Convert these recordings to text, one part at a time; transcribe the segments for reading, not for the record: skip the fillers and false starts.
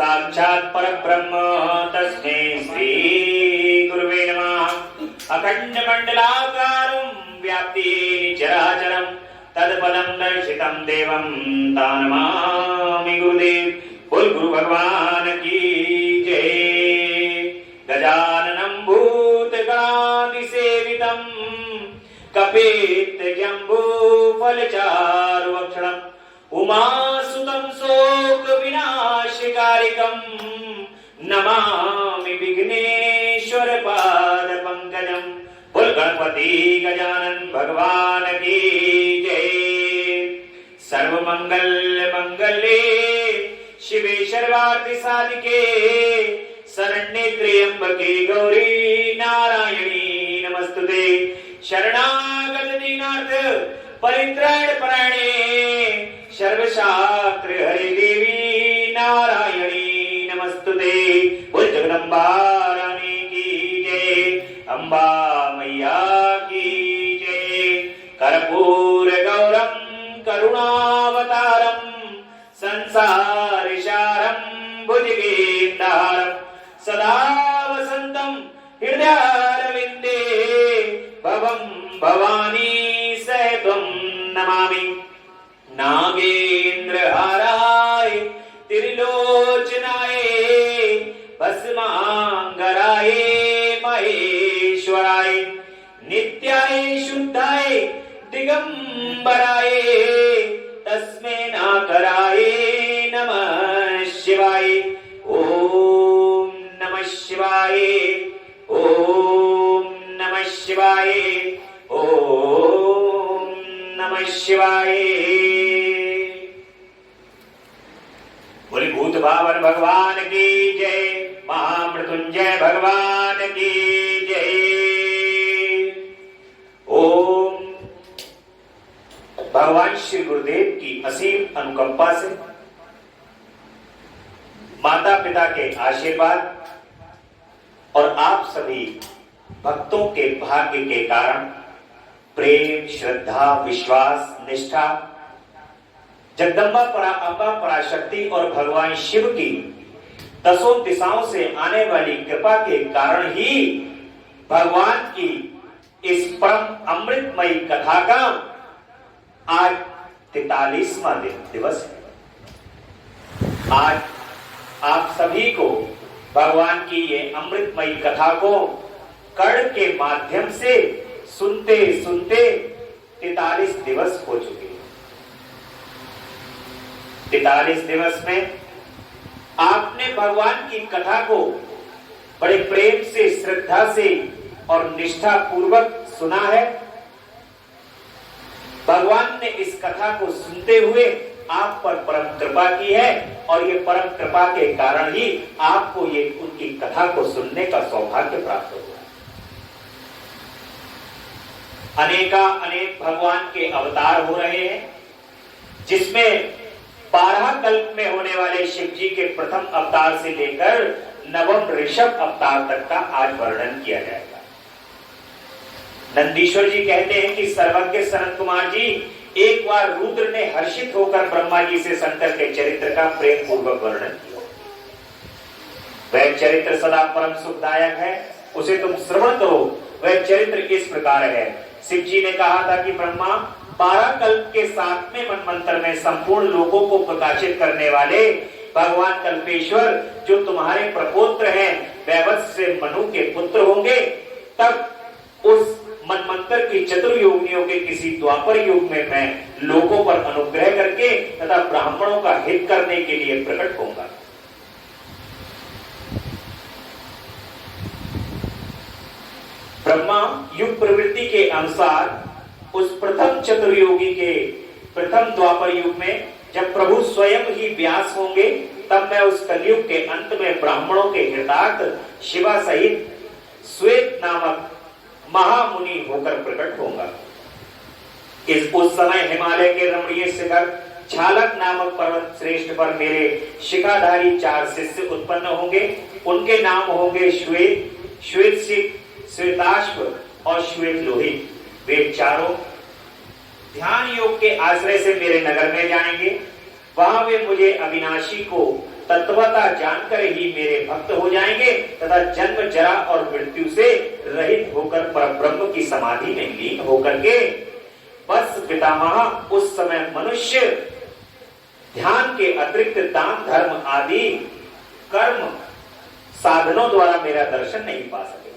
साक्षात् परब्रह्म तस्मै श्री गुरुवे नमः। अखंड मंडलाकारं व्याप्ति चराचरं तत्पदं दर्शितं देवं तानमामि गुरुदेव। बोल गुरु भगवान की जय। गजाननं भूतगणाधिसेवितं कपित्थजम्बूफलचारुभक्षणम् उमासुतं शोकविनाशकारिकं नमामि विघ्नेश्वर पादपङ्कजं। बोल गणपति गजानन भगवान की जय। सर्वमंगल मंगले शिवे सर्वार्थ साधिके शरण्ये त्र्यंबके गौरी नारायणी नमस्तुते। शरणागत दीनार्थ परित्राण परायणे सर्वशास्त्र हरे देवी नारायणी नमस्तुते। बोल जगदम्बा रानी की जय। अम्बा मैया की जय। कर्पूर गौरम करुणावतारम संसार सारम भुजगेन्द्रहारम सदा वसंतम हृदयारविंदे भवं भवानी सहितं नमामि। नागेन्द्रहाराय त्रिलोचनाय भस्मांगराय महेश्वराय नित्याय शुद्धाय दिगंबराय तस्मै नाकराय नमः शिवाय। ओम नमः शिवाय। ओम नमः शिवाय। ओम नमः शिवाय। बोले भूत भावन भगवान की जय। महामृत्युंजय भगवान की जय। ओम भगवान श्री गुरुदेव की असीम अनुकंपा से माता पिता के आशीर्वाद और आप सभी भक्तों के भाग्य के कारण प्रेम श्रद्धा विश्वास निष्ठा जगदम्बा अम्बा पराशक्ति और भगवान शिव की दसों दिशाओं से आने वाली कृपा के कारण ही भगवान की इस परम अमृतमयी कथा का आज 43वां दिवस है। आज आप सभी को भगवान की ये अमृतमयी कथा को कर्ण के माध्यम से सुनते सुनते 43 दिवस हो चुके हैं। 43 दिवस में आपने भगवान की कथा को बड़े प्रेम से श्रद्धा से और निष्ठा पूर्वक सुना है। भगवान ने इस कथा को सुनते हुए आप पर परम कृपा की है और ये परम कृपा के कारण ही आपको ये उनकी कथा को सुनने का सौभाग्य प्राप्त हुआ। अनेक भगवान के अवतार हो रहे हैं, जिसमें 12 कल्प में होने वाले शिव जी के प्रथम अवतार से लेकर नवम ऋषभ अवतार तक का आज वर्णन किया जाएगा। नंदीश्वर जी कहते हैं कि सर्वज्ञ सनत कुमार जी, एक बार रुद्र ने हर्षित होकर ब्रह्मा जी से शंकर के चरित्र का प्रेम पूर्वक वर्णन किया। वह चरित्र सदा परम सुखदायक है, उसे तुम श्रवण करो। वह चरित्र इस प्रकार है। शिव जी ने कहा था कि ब्रह्मा 12 कल्प के 7वें मनवंतर में संपूर्ण लोगों को प्रकाशित करने वाले भगवान कल्पेश्वर जो तुम्हारे प्रपौत्र हैं, वैवत्स से मनु के पुत्र होंगे। तब उस मनमंत्र की चतुर्योगिनियों के किसी द्वापर युग में मैं लोगों पर अनुग्रह करके तथा ब्राह्मणों का हित करने के लिए प्रकट होऊंगा। ब्रह्मा युग प्रवृत्ति के अनुसार उस प्रथम चतुर्योगी के प्रथम द्वापर युग में जब प्रभु स्वयं ही व्यास होंगे, तब मैं उस कलयुग के अंत में ब्राह्मणों के हितार्थ शिवा सहित श्वेत नामक महामुनि होकर प्रकट होगा। उस समय हिमालय के रमणीय शिखर छालक नामक पर्वत श्रेष्ठ पर मेरे शिखाधारी 4 शिष्य उत्पन्न होंगे। उनके नाम होंगे श्वेत, श्वेतसिक, श्वेताश्व और श्वेत लोहित। वे चारों ध्यान योग के आश्रय से मेरे नगर में जाएंगे। वहां वे मुझे अविनाशी को तत्वता जानकर ही मेरे भक्त हो जाएंगे तथा जन्म जरा और मृत्यु से रहित होकर परब्रह्म की समाधि में लीन होकर के बस पितामह उस समय मनुष्य ध्यान के अतिरिक्त दान धर्म आदि कर्म साधनों द्वारा मेरा दर्शन नहीं पा सके।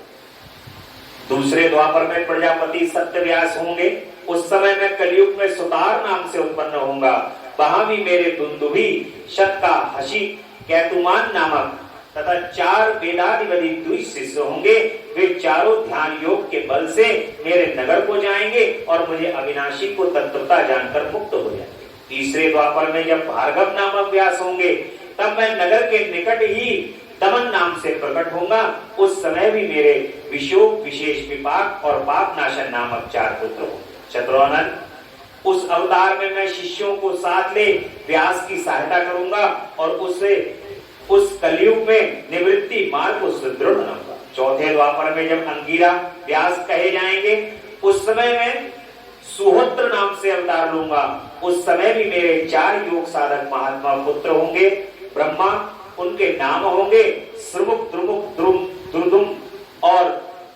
दूसरे द्वापर में प्रजापति सत्यव्यास होंगे। उस समय मैं कलयुग में सुतार नाम से उत्पन्न होऊंगा। वहां भी मेरे दुंदुभी, शतका, हसी, कैतुमान नामक तथा 4 वेदाधिपति दुई शिष्य होंगे। वे चारों ध्यान योग के बल से मेरे नगर को जाएंगे और मुझे अविनाशी को तत्वता जानकर मुक्त हो जाएंगे। तीसरे द्वापर में जब भार्गव नामक व्यास होंगे तब मैं नगर के निकट ही दमन नाम से प्रकट होऊंगा। उस समय भी मेरे विशोक, विशेष विपाक और पाप नाशन नामक 4 पुत्र होंगे। चतुरानन, उस अवतार में मैं शिष्यों को साथ ले व्यास की सहायता करूंगा और उस कलयुग में निवृत्ति मार्ग को सुदृढ़ बनाऊंगा। चौथे द्वापर में जब अंगिरा व्यास कहे जाएंगे उस समय मैं सुहोत्र नाम से अवतार लूंगा। उस समय भी मेरे 4 योग साधक महात्मा पुत्र होंगे। ब्रह्मा, उनके नाम होंगे श्रुमुख, द्रुमुख, द्रुम, दुर्दुम और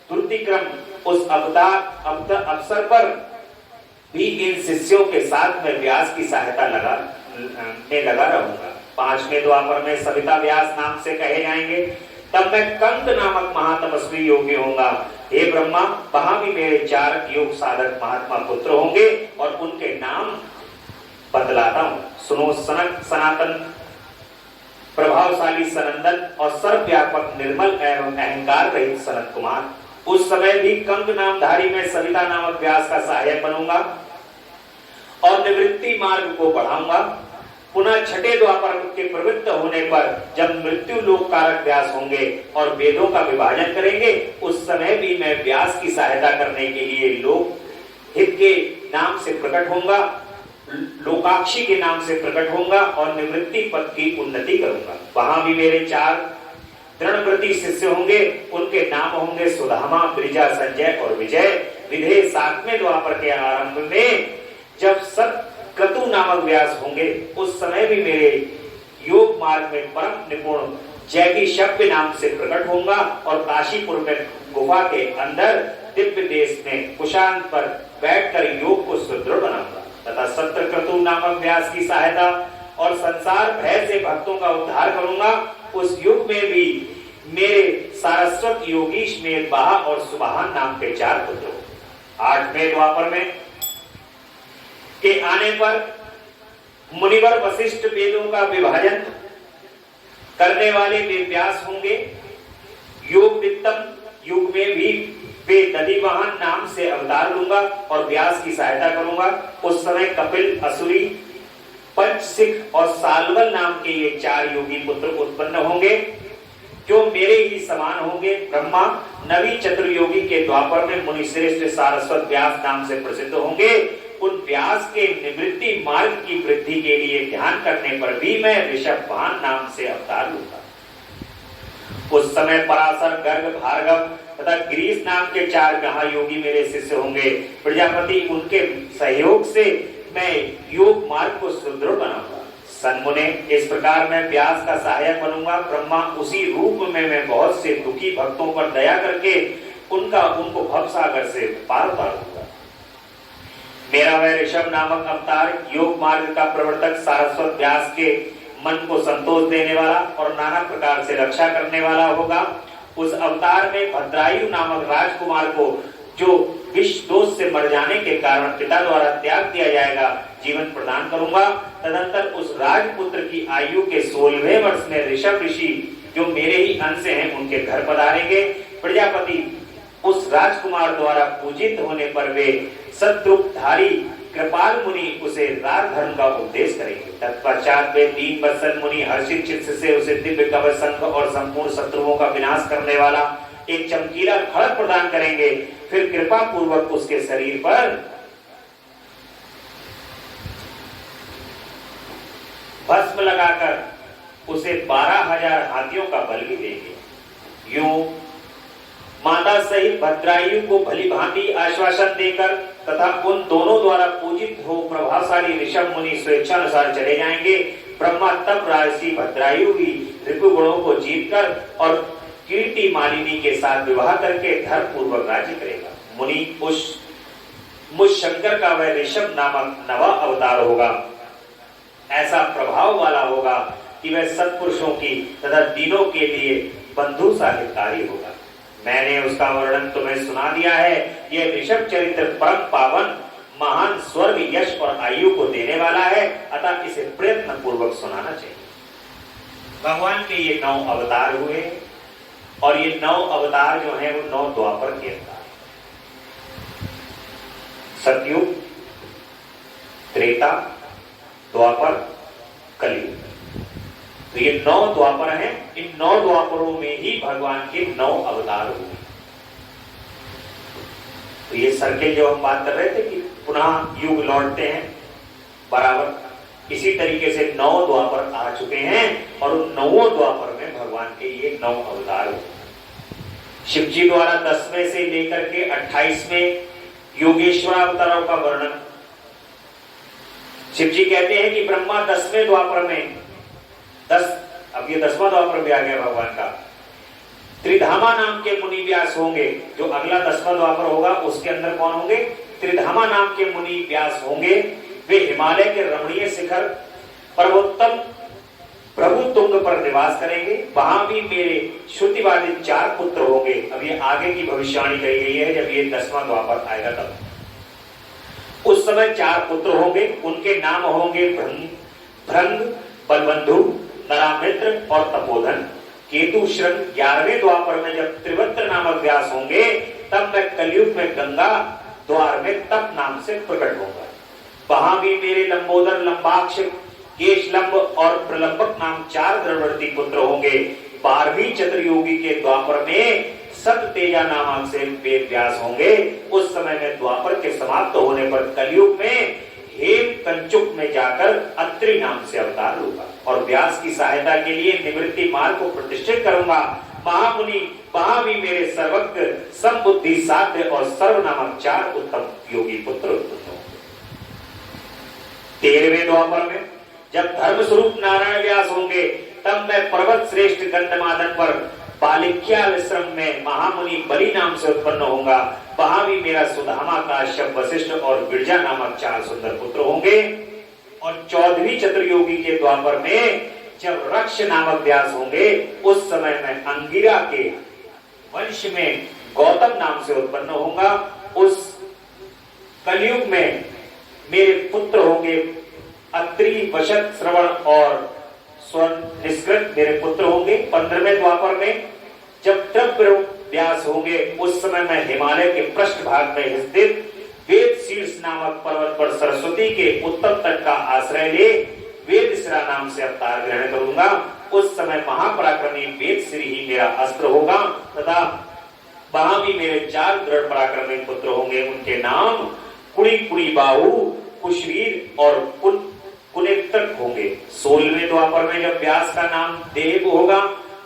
दुर्तिक्रम। उस अवसर पर भी इन शिष्यों के साथ में व्यास की सहायता लगा रहूंगा। 5वें द्वापर में सविता व्यास नाम से कहे जाएंगे। तब मैं कंक नामक महातपस्वी योगी होऊंगा। हे ब्रह्मा, वहां भी मेरे 4 योग साधक महात्मा पुत्र होंगे और उनके नाम बतलाता हूं। सुनो सनक सनातन, प्रभावशाली सनंदन और सर्वव्यापक निर्मल एवं अहंकार रहित सनत कुमार। उस समय भी कंक नामधारी में सविता नामक व्यास का सहायक बनूंगा और निवृत्ति मार्ग को बढ़ाऊंगा। पुनः 6ठे द्वापर के प्रवृत्त होने पर जब मृत्यु लोक कारक व्यास होंगे और वेदों का विभाजन करेंगे उस समय भी मैं व्यास की सहायता करने के लिए लोक हित के नाम से प्रकट होऊंगा, लोकाक्षी के नाम से प्रकट होऊंगा और निवृत्ति पद की उन्नति करूंगा। वहां भी मेरे 4 दृढ़व्रती शिष्य होंगे। उनके नाम होंगे सुदामा, ब्रिजा, संजय और विजय। विधेय 7वें द्वापर के आरंभ में जब सतक्रतु नामक व्यास होंगे उस समय भी मेरे योग मार्ग में परम निपुण जैकी शब्द नाम से प्रकट होऊंगा और काशीपुर में गुफा के अंदर दिव्य देश में कुशान पर बैठकर योग को सुदृढ़ बनाऊंगा तथा सत्रक्रतु नामक व्यास की सहायता और संसार भय से भक्तों का उद्धार करूंगा। उस युग में भी मेरे सारस्वत, योगीश, मेघबाहा और सुबहान नाम के 4 पुत्र। 8वें द्वापर में के आने पर मुनिवर वशिष्ठ वेदों का विभाजन करने वाले वे व्यास होंगे। योग वित्तम युग में भी वे दधिवाहन नाम से अवतार लूंगा और व्यास की सहायता करूंगा। उस समय कपिल, असुरी, पंचसिख और सालवल नाम के ये 4 योगी पुत्र उत्पन्न होंगे जो मेरे ही समान होंगे। ब्रह्मा नवी चतुर्योगी के द्वापर में मुनि श्रेष्ठ सारस्वत व्यास नाम से प्रसिद्ध होंगे। उन व्यास के निवृत्ति मार्ग की वृद्धि के लिए ध्यान करने पर भी मैं ऋषभवाहन नाम से अवतार लूंगा। उस समय पराशर, गर्ग, भार्गव तथा ग्रीस नाम के 4 महायोगी मेरे शिष्य होंगे। प्रजापति उनके सहयोग से मैं योग मार्ग को सुदृढ़ बनाऊंगा। सन्मुने, इस प्रकार मैं व्यास का सहायक बनूंगा। ब्रह्मा, उसी रूप में मैं बहुत से दुखी भक्तों पर दया करके उनको भवसागर से पार उतारूंगा। मेरा वह ऋषभ नामक अवतार योग मार्ग का प्रवर्तक सारस्वत व्यास के मन को संतोष देने वाला और नाना प्रकार से रक्षा करने वाला होगा। उस अवतार में भद्रायु नामक राजकुमार को जो विष दोष से मर जाने के कारण पिता द्वारा त्याग दिया जाएगा, जीवन प्रदान करूंगा। तदंतर उस राजपुत्र की आयु के 16वें वर्ष में ऋषभ ऋषि जो मेरे ही अंश हैं उनके घर पधारेंगे। प्रजापति उस राजकुमार द्वारा पूजित होने पर वे सद्रूपधारी कृपाल मुनि उसे राज धर्म का उपदेश करेंगे। तत्पश्चात वे 3 वत्सल मुनि हर्षित चित्त से उसे दिव्य कवच, शंख और संपूर्ण शत्रुओं का विनाश करने वाला एक चमकीला खड़ग प्रदान करेंगे। फिर कृपा पूर्वक उसके शरीर पर भस्म लगाकर उसे 12,000 हाथियों का बल भी देंगे। यूं माता सहित भद्रायु को भली भांति आश्वासन देकर तथा उन दोनों द्वारा पूजित हो प्रभावशाली ऋषभ मुनि स्वेच्छानुसार चले जाएंगे। ब्रह्मा तब राजसी भद्रायु की ऋतु गुणों को जीतकर और कीर्ति मालिनी के साथ विवाह करके धर्म पूर्वक राज्य करेगा। मुनि मुझ शंकर का वह ऋषभ नामक नवा अवतार होगा, ऐसा प्रभाव वाला होगा कि वह सत्पुरुषों की तथा दीनों के लिए बंधु सा हितकारी होगा। मैंने उसका वर्णन तुम्हें सुना दिया है। यह ऋषभ चरित्र परम पावन, महान स्वर्ग, यश और आयु को देने वाला है, अतः इसे प्रयत्न पूर्वक सुनाना चाहिए। भगवान के ये 9 अवतार हुए और ये 9 अवतार जो है वो 9 द्वापर के अवतार, सतयुग, त्रेता, द्वापर, कलयुग। तो ये 9 द्वापर हैं। इन 9 द्वापरों में ही भगवान के 9 अवतार हुए। तो ये सर्किल जो हम बात कर रहे थे कि पुनः युग लौटते हैं, बराबर इसी तरीके से 9 द्वापर आ चुके हैं और उन 9 द्वापर में भगवान के ये 9 अवतार हुए। शिव जी द्वारा 10वें से लेकर के 28वें योगेश्वर अवतारों का वर्णन। शिव जी कहते हैं कि ब्रह्मा 10वें द्वापर में अब ये 10वां द्वापर भी आ गया भगवान का। त्रिधामा नाम के मुनि व्यास होंगे। जो अगला 10वां द्वापर होगा उसके अंदर कौन होंगे? त्रिधामा नाम के मुनि व्यास होंगे। वे हिमालय के रमणीय शिखर पर्वोत्तम प्रभु तुंग पर निवास करेंगे। वहां भी मेरे श्रुतिवादी 4 पुत्र होंगे। अब ये आगे की भविष्यवाणी कही गई है, जब ये 10वां द्वापर आएगा तब। उस समय 4 पुत्र होंगे। उनके नाम होंगे भृंग, बलबंधु, नरामित्र और तपोधन। केतु श्रृंग 11वें द्वापर में जब त्रिवत्र नामक व्यास होंगे, तब मैं कलयुग में गंगा द्वार में तप नाम से प्रकट होगा। वहां भी मेरे लंबोदर, लंबाक्ष, केशलंब और प्रलंबक नाम 4 द्रववर्ती पुत्र होंगे। 12वीं चतुर्योगी के द्वापर में सत तेजा नामक से वेद व्यास होंगे। उस समय में द्वापर के समाप्त होने पर कलयुग में हेम कंचुक में जाकर अत्रि नाम से अवतार लूंगा और व्यास की सहायता के लिए निवृत्ति मार्ग को प्रतिष्ठित करूंगा। महामुनि वहां भी मेरे सर्वज्ञ, समबुद्धि, साध्य और सर्व नामक 4 उत्तम योगी पुत्र उत्पन्न होंगे। 13वें द्वापर में जब धर्म स्वरूप नारायण व्यास होंगे, तब मैं पर्वत श्रेष्ठ गंधमादन पर बालिक्याश्रम में महामुनि बलि नाम से उत्पन्न होगा। वहां भी मेरा सुदामा, काश्यप, वशिष्ठ और बिरजा नामक 4 सुंदर पुत्र होंगे। और 14वीं चतुर्योगी के द्वापर में जब रक्ष नामक व्यास होंगे, उस समय मैं अंगिरा के वंश में गौतम नाम से उत्पन्न होगा। उस कलयुग में मेरे पुत्र होंगे अत्रि, वशत, श्रवण और स्वर्ण निष्कृत मेरे पुत्र होंगे। 15वें द्वापर में जब त्रिपुर व्यास होंगे, उस समय मैं हिमालय के पृष्ठ भाग में स्थित वेद शीर्ष नामक पर्वत पर सरस्वती के उत्तम तट का आश्रय ले वेदशिरा नाम से अवतार ग्रहण करूंगा। उस समय महापराक्रमी वेदश्री ही मेरा अस्त्र होगा तथा वहां भी मेरे 4 दृढ़ पराक्रमी पुत्र होंगे। उनके नाम कुड़ी, कुड़ी बाहु, कुशवीर और कुनेत्रक होंगे। 16वें द्वापर में जब व्यास का नाम देव होगा,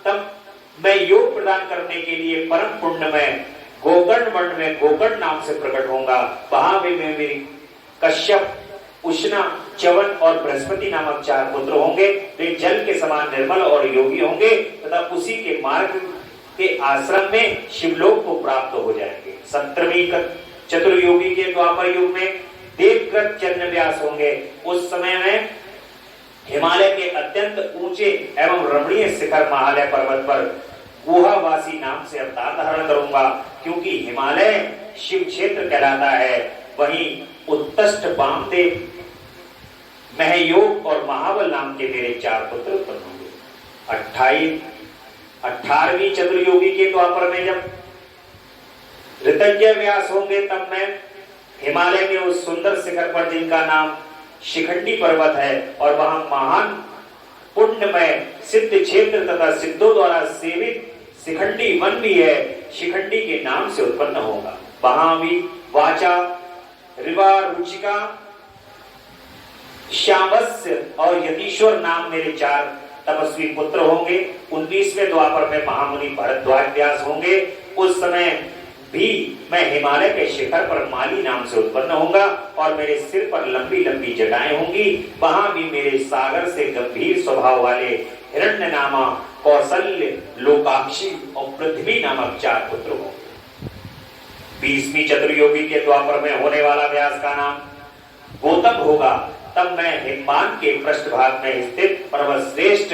तब मैं योग प्रदान करने के लिए परम पुण्य में गोकर्ण वर्ण में गोकर्ण नाम से प्रकट होगा। वहां भी मैं मेरी कश्यप, उष्णा, च्यवन और बृहस्पति नामक 4 पुत्र होंगे। वे जल के समान निर्मल और योगी होंगे तथा उसी के मार्ग के आश्रम में शिवलोक को प्राप्त हो जाएंगे। 17वीं चतुर्योगी के द्वापर युग में देवकृत चंद्र व्यास होंगे। उस समय में हिमालय के अत्यंत ऊंचे एवं रमणीय शिखर महालय पर्वत पर गुहावासी नाम से अवतार धारण करूंगा, क्योंकि हिमालय शिव क्षेत्र कहलाता है। वहीं उत्तष्ट, वामदेव, महयोग और महाबल नाम के मेरे 4 पुत्र उत्पन्न होंगे। 18वीं चतुर्योगी के द्वापर में जब ऋतज्ञ व्यास होंगे, तब मैं हिमालय के उस सुंदर शिखर पर जिनका नाम शिखंडी पर्वत है और वहां महान पुण्यमय सिद्ध क्षेत्र तथा सिद्धों द्वारा सेवित शिखंडी वन भी है, शिखंडी के नाम से उत्पन्न होगा। वहां भी वाचा, रिवा, रुचिका, श्यामस्य और यतीश्वर नाम मेरे 4 तपस्वी पुत्र होंगे। 19वें द्वापर में महामुनि भरद्वाज व्यास होंगे। उस समय भी मैं हिमालय के शिखर पर माली नाम से उत्पन्न होऊंगा और मेरे सिर पर लंबी लंबी जटाएं होंगी। वहां भी मेरे सागर से गंभीर स्वभाव वाले हिरण्य नामा, कौशल्य, लोकाक्षी और पृथ्वी नामक 4 पुत्र होंगे। 20वीं चतुर्युगी के द्वापर में होने वाला व्यास का नाम गौतम होगा। तब मैं हिममान के पृष्ठभाग में स्थित पर्वत श्रेष्ठ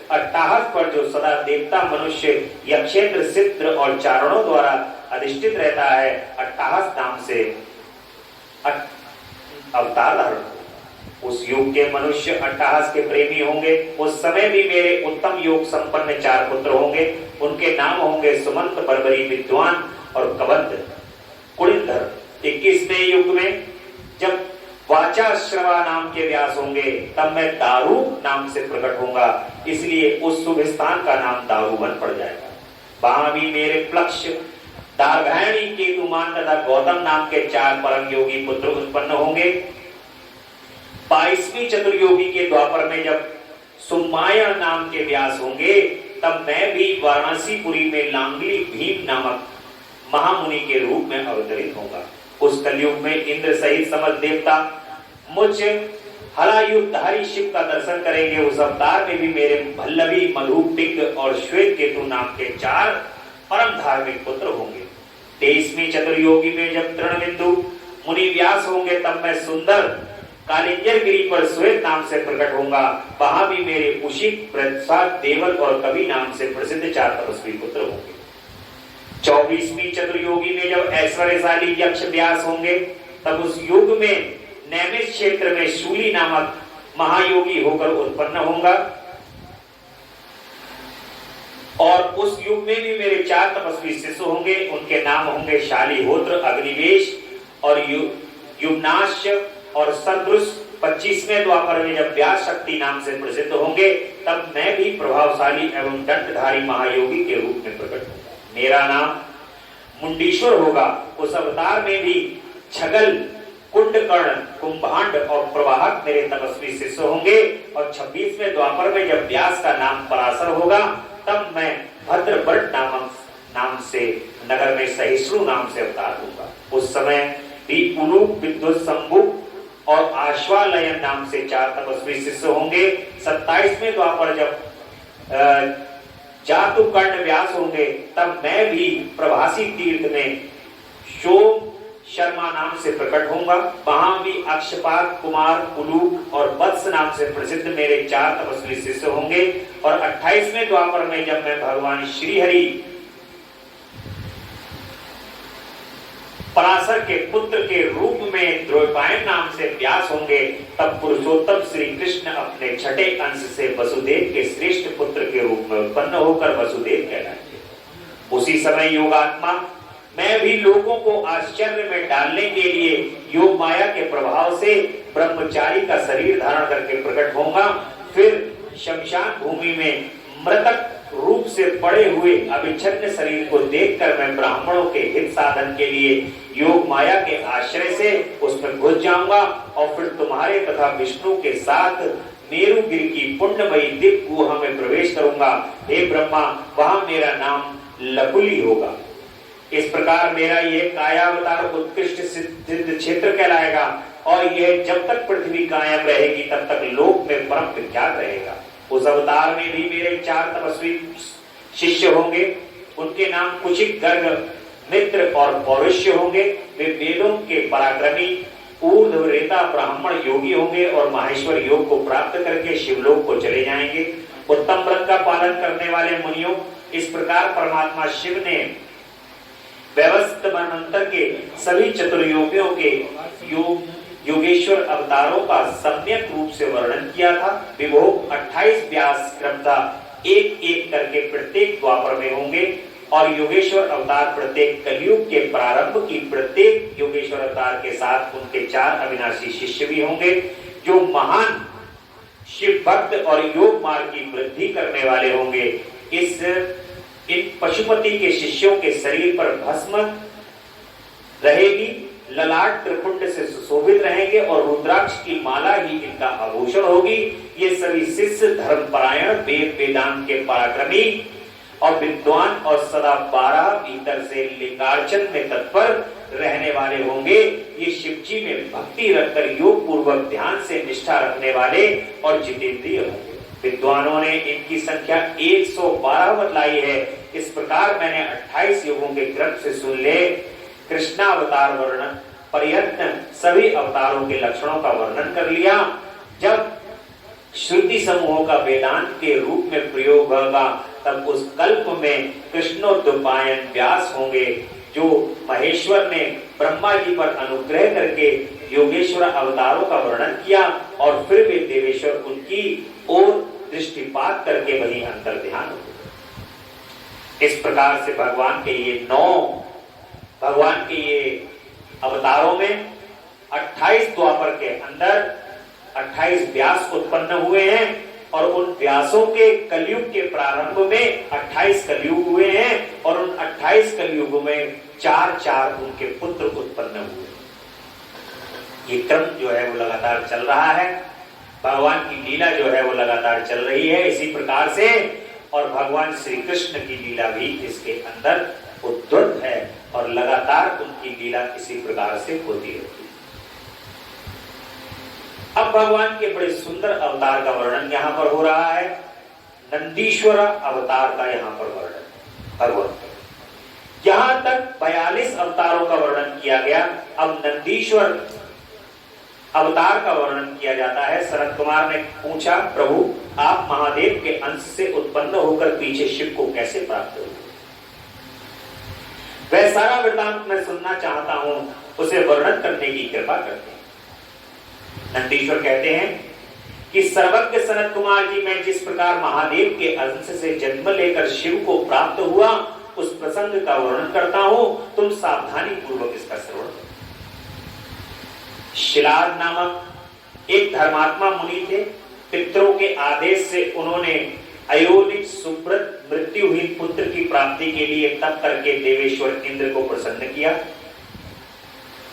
अट्टाहस पर जो सदा देवता, मनुष्य, यक्षेंद्र, सिद्ध और चारणों द्वारा अधिष्ठित रहता है, अट्टाहस नाम से अवतार धारण होगा। उस युग के मनुष्य अट्टाहस के प्रेमी होंगे। उस समय भी मेरे उत्तम योग संपन्न 4 पुत्र होंगे। उनके नाम होंगे सुमंत, बर्बरी, विद्वान और कबंध, कुलिंधर। 21वें युग में जब वाचा श्रवा नाम के व्यास होंगे, तब मैं दारू नाम से प्रकट होऊंगा, इसलिए उस शुभ स्थान का नाम दारूवन पड़ जाएगा। वहां भी मेरे प्लक्ष, दार्घायणी, केतुमान तथा गौतम नाम के 4 परम योगी पुत्र उत्पन्न होंगे। 22वीं चतुर्योगी के द्वापर में जब सुमाया नाम के व्यास होंगे, तब मैं भी वाराणसीपुरी में लांगली भीम नामक महामुनि के रूप में अवतरित होगा। उस कलयुग में इंद्र सहित समस्त देवता मुझ हलायुधधारी शिव का दर्शन करेंगे। उस अवतार में भी मेरे भल्लवी, मधु, पिंग और श्वेत केतु नाम के 4 परम धार्मिक पुत्र होंगे। 23वीं चतुर्योगी में जब तृणबिंदु मुनि व्यास होंगे, तब मैं सुंदर कालिंजर गिरी पर श्वेत नाम से प्रकट होऊंगा। वहां भी मेरे उशिक, प्रसाद, देवल और कवि नाम से प्रसिद्ध 4 तपस्वी पुत्र होंगे। 24वीं चतुर्योगी में जब ऐश्वर्यशाली यक्ष व्यास होंगे, तब उस युग में नैमिष क्षेत्र में शूली नामक महायोगी होकर उत्पन्न होगा। और उस युग में भी मेरे 4 तपस्वी शिष्य होंगे। उनके नाम होंगे शालिहोत्र, अग्निवेश और युम्नाश और सदृश। 25वें द्वापर में जब व्यास शक्ति नाम से प्रसिद्ध होंगे, तब मैं भी प्रभावशाली एवं दंडधारी महायोगी के रूप में प्रकट होगा। मेरा नाम मुंडीश्वर होगा। उस अवतार में भी छगल, कुंडकर्ण, कुंभांड और प्रवाहक मेरे तपस्वी शिष्य होंगे। और 26वें द्वापर में जब व्यास का नाम पराशर होगा, तब मैं भद्रभट्ट नाम से नगर में सहिष्णु नाम से अवतार होगा। उस समय भी उलूप, विद्युत, शंभु और आश्वालयन नाम से 4 तपस्वी शिष्य होंगे। 27वें द्वापर जब जातुकर्ण व्यास होंगे, तब मैं भी प्रभासी तीर्थ में सोम शर्मा नाम से प्रकट होऊंगा। वहां भी अक्षपात, कुमार, उलूक और वत्स नाम से प्रसिद्ध मेरे 4 तपस्वी शिष्य होंगे। और 28वें द्वापर में जब मैं भगवान श्रीहरि पराशर के पुत्र के रूप में द्रौपायन नाम से व्यास होंगे, तब पुरुषोत्तम श्री कृष्ण अपने छठे अंश से वसुदेव के श्रेष्ठ पुत्र के रूप में उत्पन्न होकर वसुदेव कहलाएंगे। उसी समय योगात्मा मैं भी लोगों को आश्चर्य में डालने के लिए योग माया के प्रभाव से ब्रह्मचारी का शरीर धारण करके प्रकट होऊंगा। फिर शमशान भूमि में मृतक रूप से पड़े हुए अभिच्छन्न शरीर को देखकर मैं ब्राह्मणों के हित साधन के लिए योग माया के आश्रय से उसमें घुस जाऊंगा और फिर तुम्हारे तथा विष्णु के साथ मेरुगिरी की पुण्यमयी दिव्य गुहा में प्रवेश करूंगा। हे ब्रह्मा, वहां मेरा नाम लकुली होगा। इस प्रकार मेरा यह कायावतार उत्कृष्ट सिद्ध क्षेत्र कहलाएगा और यह जब तक पृथ्वी कायम रहेगी तब तक लोक में परम विख्यात रहेगा। उस अवतार में भी मेरे 4 तपस्वी शिष्य होंगे। उनके नाम कुशिक, गर्ग, मित्र और पौरुष्य होंगे। वे वेदों के पराक्रमी ऊर्ध्वरेता ब्राह्मण योगी होंगे और माहेश्वर योग को प्राप्त करके शिवलोक को चले जाएंगे। उत्तम व्रत का पालन करने वाले मुनियों, इस प्रकार परमात्मा शिव ने व्यवस्थित मनवंतर के सभी चतुर्योगियों के योगेश्वर अवतारों का सम्यक रूप से वर्णन किया था। विभोग 28 व्यास क्रमतः एक एक करके प्रत्येक द्वापर में होंगे और योगेश्वर अवतार प्रत्येक कलयुग के प्रारंभ की प्रत्येक योगेश्वर अवतार के साथ उनके 4 अविनाशी शिष्य भी होंगे, जो महान शिव भक्त और योग मार्ग की वृद्धि करने वाले होंगे। इन पशुपति के शिष्यों के शरीर पर भस्म रहेगी, ललाट त्रिपुंड से सुशोभित रहेंगे और रुद्राक्ष की माला ही इनका आभूषण होगी। ये सभी शिष्य धर्मपरायण, वेद वेदांत के पराक्रमी, और विद्वान और सदा 12 भीतर से लिंगार्चन में तत्पर रहने वाले होंगे। ये शिव जी में भक्ति रखकर योग पूर्वक ध्यान से निष्ठा रखने वाले और जितेंद्रिय होंगे। विद्वानों ने इनकी संख्या 112 बतलाई है। इस प्रकार मैंने 28 युगों के क्रम से सुन ले कृष्णावतार वर्णन पर्यंत सभी अवतारों के लक्षणों का वर्णन कर लिया। जब श्रुति समूहों का वेदांत के रूप में प्रयोग होगा तब उस कल्प में कृष्णोद्यपायन व्यास होंगे, जो महेश्वर ने ब्रह्मा जी पर अनुग्रह करके योगेश्वर अवतारों का वर्णन किया और फिर वे देवेश्वर उनकी ओर दृष्टिपात करके वही अंतर ध्यान हो। इस प्रकार से भगवान के ये अवतारों में 28 द्वापर के अंदर 28 व्यास उत्पन्न हुए हैं और उन व्यासों के कलयुग के प्रारंभ में 28 कलयुग हुए हैं और उन 28 कलयुगों में 4 उनके पुत्र उत्पन्न हुए। ये क्रम जो है वो लगातार चल रहा है। भगवान की लीला जो है वो लगातार चल रही है इसी प्रकार से, और भगवान श्री कृष्ण की लीला भी इसके अंदर उद्धृत है और लगातार उनकी लीला इसी प्रकार से होती रहती है। अब भगवान के बड़े सुंदर अवतार का वर्णन यहां पर हो रहा है। नंदीश्वर अवतार का यहां पर वर्णन भगवान, यहां तक 42 अवतारों का वर्णन किया गया। अब नंदीश्वर अवतार का वर्णन किया जाता है। सनत कुमार ने पूछा, प्रभु आप महादेव के अंश से उत्पन्न होकर पीछे शिव को कैसे प्राप्त हुए? वह सारा वृतांत मैं सुनना चाहता हूं, उसे वर्णन करने की कृपा करते हैं। नंदीश्वर कहते हैं कि सर्वज्ञ सनत कुमार जी, मैं जिस प्रकार महादेव के अंश से जन्म लेकर शिव को प्राप्त हुआ उस प्रसंग का वर्णन करता हूं, तुम सावधानी पूर्वक इसका श्रवण करो। शिलाद नामक एक धर्मात्मा मुनि थे। पितरों के आदेश से उन्होंने अयोनिज सुब्रत मृत्युहीन पुत्र की प्राप्ति के लिए तप करके देवेश्वर इंद्र को प्रसन्न किया,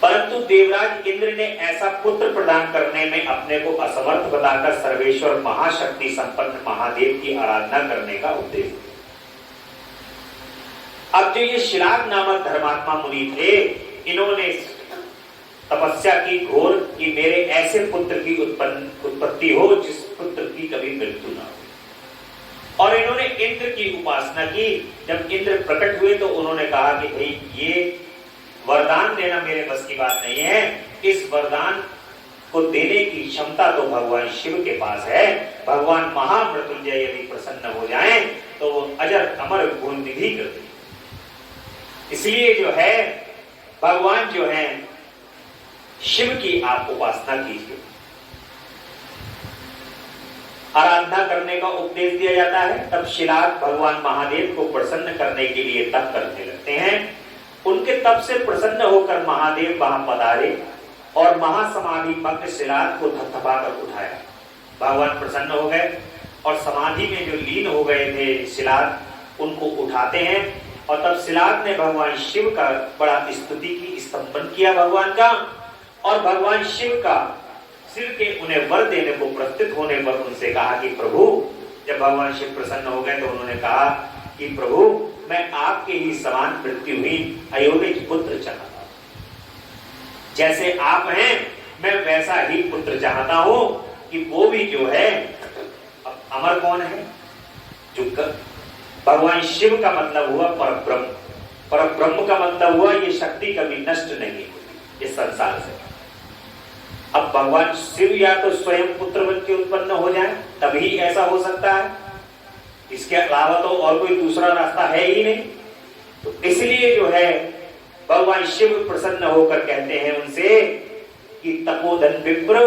परंतु देवराज इंद्र ने ऐसा पुत्र प्रदान करने में अपने को असमर्थ बताकर सर्वेश्वर महाशक्ति संपन्न महादेव की आराधना करने का उपदेश दिया। अब जो ये शिलाद नामक धर्मात्मा मुनि थे, इन्होंने तपस्या की घोर कि मेरे ऐसे पुत्र की उत्पत्ति हो जिस पुत्र की कभी मृत्यु ना हो, और इन्होंने इंद्र की उपासना की। जब इंद्र प्रकट हुए तो उन्होंने कहा कि भाई ये वरदान देना मेरे बस की बात नहीं है, इस वरदान को देने की क्षमता तो भगवान शिव के पास है। भगवान महामृत्युंजय यदि प्रसन्न हो जाएं तो वो अजर अमर गुण निधि कर दें। इसलिए जो है भगवान जो है शिव की आप उपासना कीजिए, आराधना करने का उपदेश दिया जाता है। तब शिलाद भगवान महादेव को प्रसन्न करने के लिए तप करने लगते हैं। उनके तप से प्रसन्न होकर महादेव वहां पधारे और महासमाधि मग्न शिलाद को थपथपा कर उठाया। भगवान प्रसन्न हो गए और समाधि में जो लीन हो गए थे शिलाद, उनको उठाते हैं और तब शिलाद ने भगवान शिव का बड़ा स्तुति की, स्तंभन किया भगवान का, और भगवान शिव का सिर के उन्हें वर देने को प्रस्तुत होने पर उनसे कहा कि प्रभु, जब भगवान शिव प्रसन्न हो गए तो उन्होंने कहा कि प्रभु मैं आपके ही समान मृत्युहीन अयोनिज पुत्र चाहता हूं, जैसे आप हैं मैं वैसा ही पुत्र चाहता हूं कि वो भी जो है। अब अमर कौन है? जो भगवान शिव का मतलब हुआ परब्रह्म। परब्रह्म का मतलब हुआ ये शक्ति कभी नष्ट नहीं होती इस संसार से। अब भगवान शिव या तो स्वयं पुत्र बन के उत्पन्न हो जाए तभी ऐसा हो सकता है, इसके अलावा तो और कोई दूसरा रास्ता है ही नहीं। तो इसलिए जो है भगवान शिव प्रसन्न होकर कहते हैं उनसे कि तपोधन विप्र,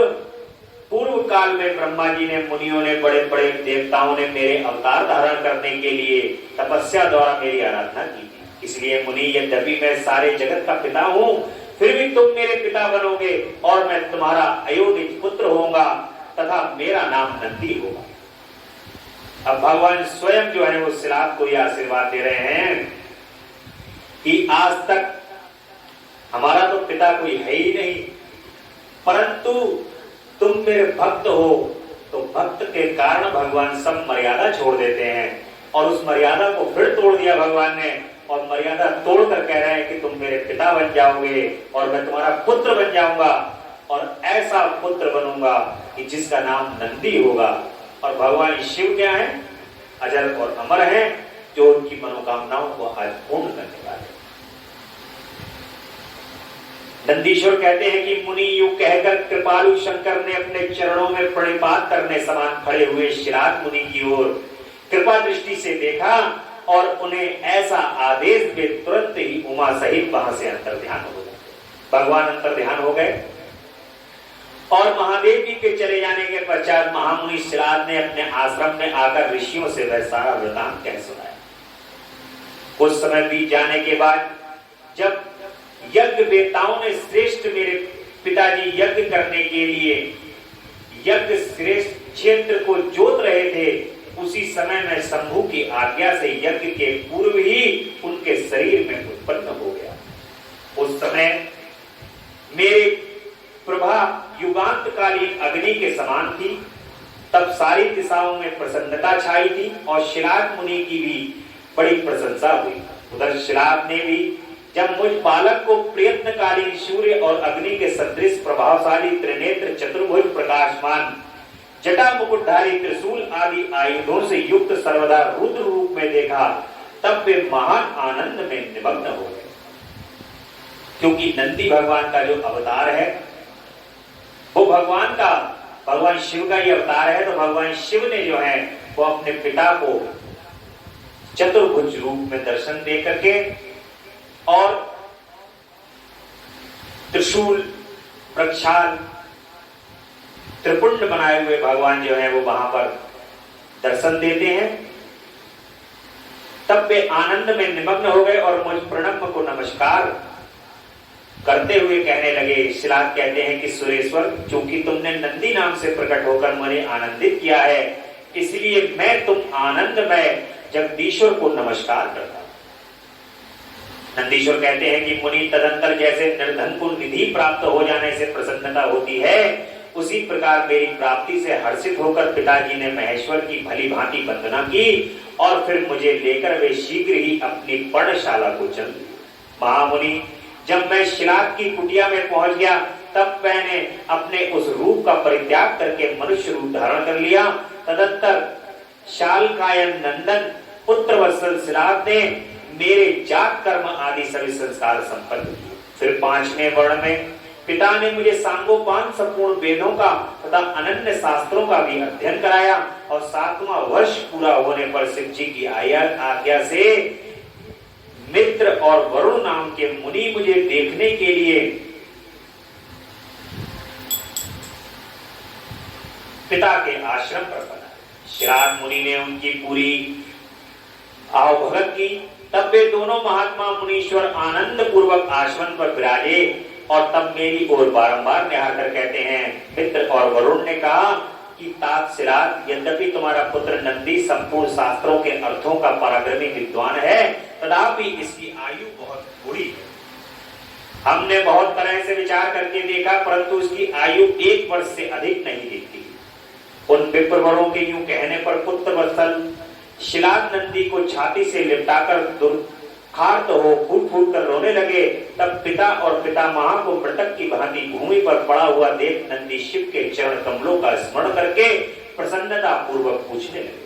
पूर्व काल में ब्रह्मा जी ने, मुनियों ने, बड़े बड़े देवताओं ने मेरे अवतार धारण करने के लिए तपस्या द्वारा मेरी आराधना की थी। इसलिए मुनि, यद्यपि मैं सारे जगत का पिता हूं फिर भी तुम मेरे पिता बनोगे और मैं तुम्हारा अयोनिज पुत्र होऊंगा तथा मेरा नाम नंदी होगा। अब भगवान स्वयं जो है वो शिलाद को यह आशीर्वाद दे रहे हैं कि आज तक हमारा तो पिता कोई है ही नहीं, परंतु तुम मेरे भक्त हो, तो भक्त के कारण भगवान सब मर्यादा छोड़ देते हैं। और उस मर्यादा को फिर तोड़ दिया भगवान ने, और मर्यादा तोड़कर कह रहे हैं कि तुम मेरे पिता बन जाओगे और मैं तुम्हारा पुत्र बन जाऊंगा, और ऐसा पुत्र बनूंगा कि जिसका नाम नंदी होगा। और भगवान शिव क्या है? अजर और अमर हैं, जो उनकी मनोकामनाओं को आज पूर्ण करने वाले। नंदीश्वर कहते हैं कि मुनि यूं कहकर कृपालु शंकर ने अपने चरणों में प्रणिपात करने समान खड़े हुए शिराद मुनि की ओर कृपा दृष्टि से देखा और उन्हें ऐसा आदेश दे तुरंत ही उमा सहित वहां से अंतर्ध्यान हो गए। भगवान अंतर्ध्यान हो गए और महादेव जी के चले जाने के पश्चात महामुनि शिराद ने अपने आश्रम में आकर ऋषियों से वह सारा वृतांत कह सुनाया। कुछ समय बीत जाने के बाद जब यज्ञ वेताओं ने श्रेष्ठ मेरे पिताजी यज्ञ करने के लिए यज्ञ श्रेष्ठ क्षेत्र को जोत रहे थे, उसी समय में शंभु की आज्ञा से यज्ञ के पूर्व ही उनके शरीर में उत्पन्न हो गया। उस समय मेरी प्रभा युगांतकालीन अग्नि के समान थी। तब सारी दिशाओं में प्रसन्नता छाई थी और शिलाद मुनि की भी बड़ी प्रशंसा हुई। उधर शिलाद ने भी जब मुझ बालक को प्रयत्नकालीन सूर्य और अग्नि के सदृश प्रभावशाली त्रिनेत्र चतुर्भुज प्रकाशमान जटा मुकुटधारी त्रिशूल आदि आयुधों से युक्त सर्वदा रुद्र रूप में देखा, तब वे महान आनंद में निमग्न हो गए। क्योंकि नंदी भगवान का जो अवतार है वो भगवान शिव का ही अवतार है, तो भगवान शिव ने जो है वो अपने पिता को चतुर्भुज रूप में दर्शन दे करके और त्रिशूल प्रक्षाल त्रिपुंड बनाए हुए भगवान जो है वो वहां पर दर्शन देते हैं। तब वे आनंद में निमग्न हो गए और मुझ प्रणव को नमस्कार करते हुए कहने लगे। शिलाद कहते हैं कि सुरेश्वर, चूंकि तुमने नंदी नाम से प्रकट होकर मुझे आनंदित किया है, इसलिए मैं तुम आनंदमय जगदीश्वर को नमस्कार करता हूं। नंदीश्वर कहते हैं कि मुनि तदंतर जैसे निर्धन को निधि प्राप्त हो जाने से प्रसन्नता होती है, उसी प्रकार मेरी प्राप्ति से हर्षित होकर पिताजी ने महेश्वर की भली भांति वंदना की और फिर मुझे लेकर वे शीघ्र ही अपनी पर्णशाला को चल दिए। महामुनि, जब मैं शिलाद की कुटिया में पहुंच गया, तब मैंने अपने उस रूप का परित्याग करके मनुष्य रूप धारण कर लिया। तदंतर शालकायन नंदन पुत्र वत्सल शिलाद ने मेरे जात कर्म आदि सभी संस्कार संपन्न किए। फिर 5वें वर्ण में पिता ने मुझे सांगोपांग संपूर्ण वेदों का तथा अनन्य शास्त्रों का भी अध्ययन कराया और 7वां वर्ष पूरा होने पर शिव जी की आज्ञा से मित्र और वरुण नाम के मुनि मुझे देखने के लिए पिता के आश्रम पर बना। शिराद मुनि ने उनकी पूरी आवभगत की। तब वे दोनों महात्मा मुनीश्वर आनंद पूर्वक आश्रम पर विराजे और तब मेरी ओर बारंबार निहार कर कहते हैं। मित्र और वरुण ने कहा कि तात शिराद, यद्यपि तुम्हारा पुत्र नंदी संपूर्ण शास्त्रों के अर्थों का पराक्रमी विद्वान है, तथापि इसकी आयु बहुत थोड़ी है। हमने बहुत तरह से विचार करके देखा, परंतु इसकी आयु 1 वर्ष से अधिक नहीं दिखती। उन विप्रवरों के यूं कहने पर पुत्र वत्सल शिलाद नंदी को छाती से लिपटाकर दुर्खार्त हो फूट फूट कर रोने लगे। तब पिता और पितामह को मृतक की भांति भूमि पर पड़ा हुआ देख नंदी शिव के चरण कमलों का स्मरण करके प्रसन्नता पूर्वक पूछने लगे,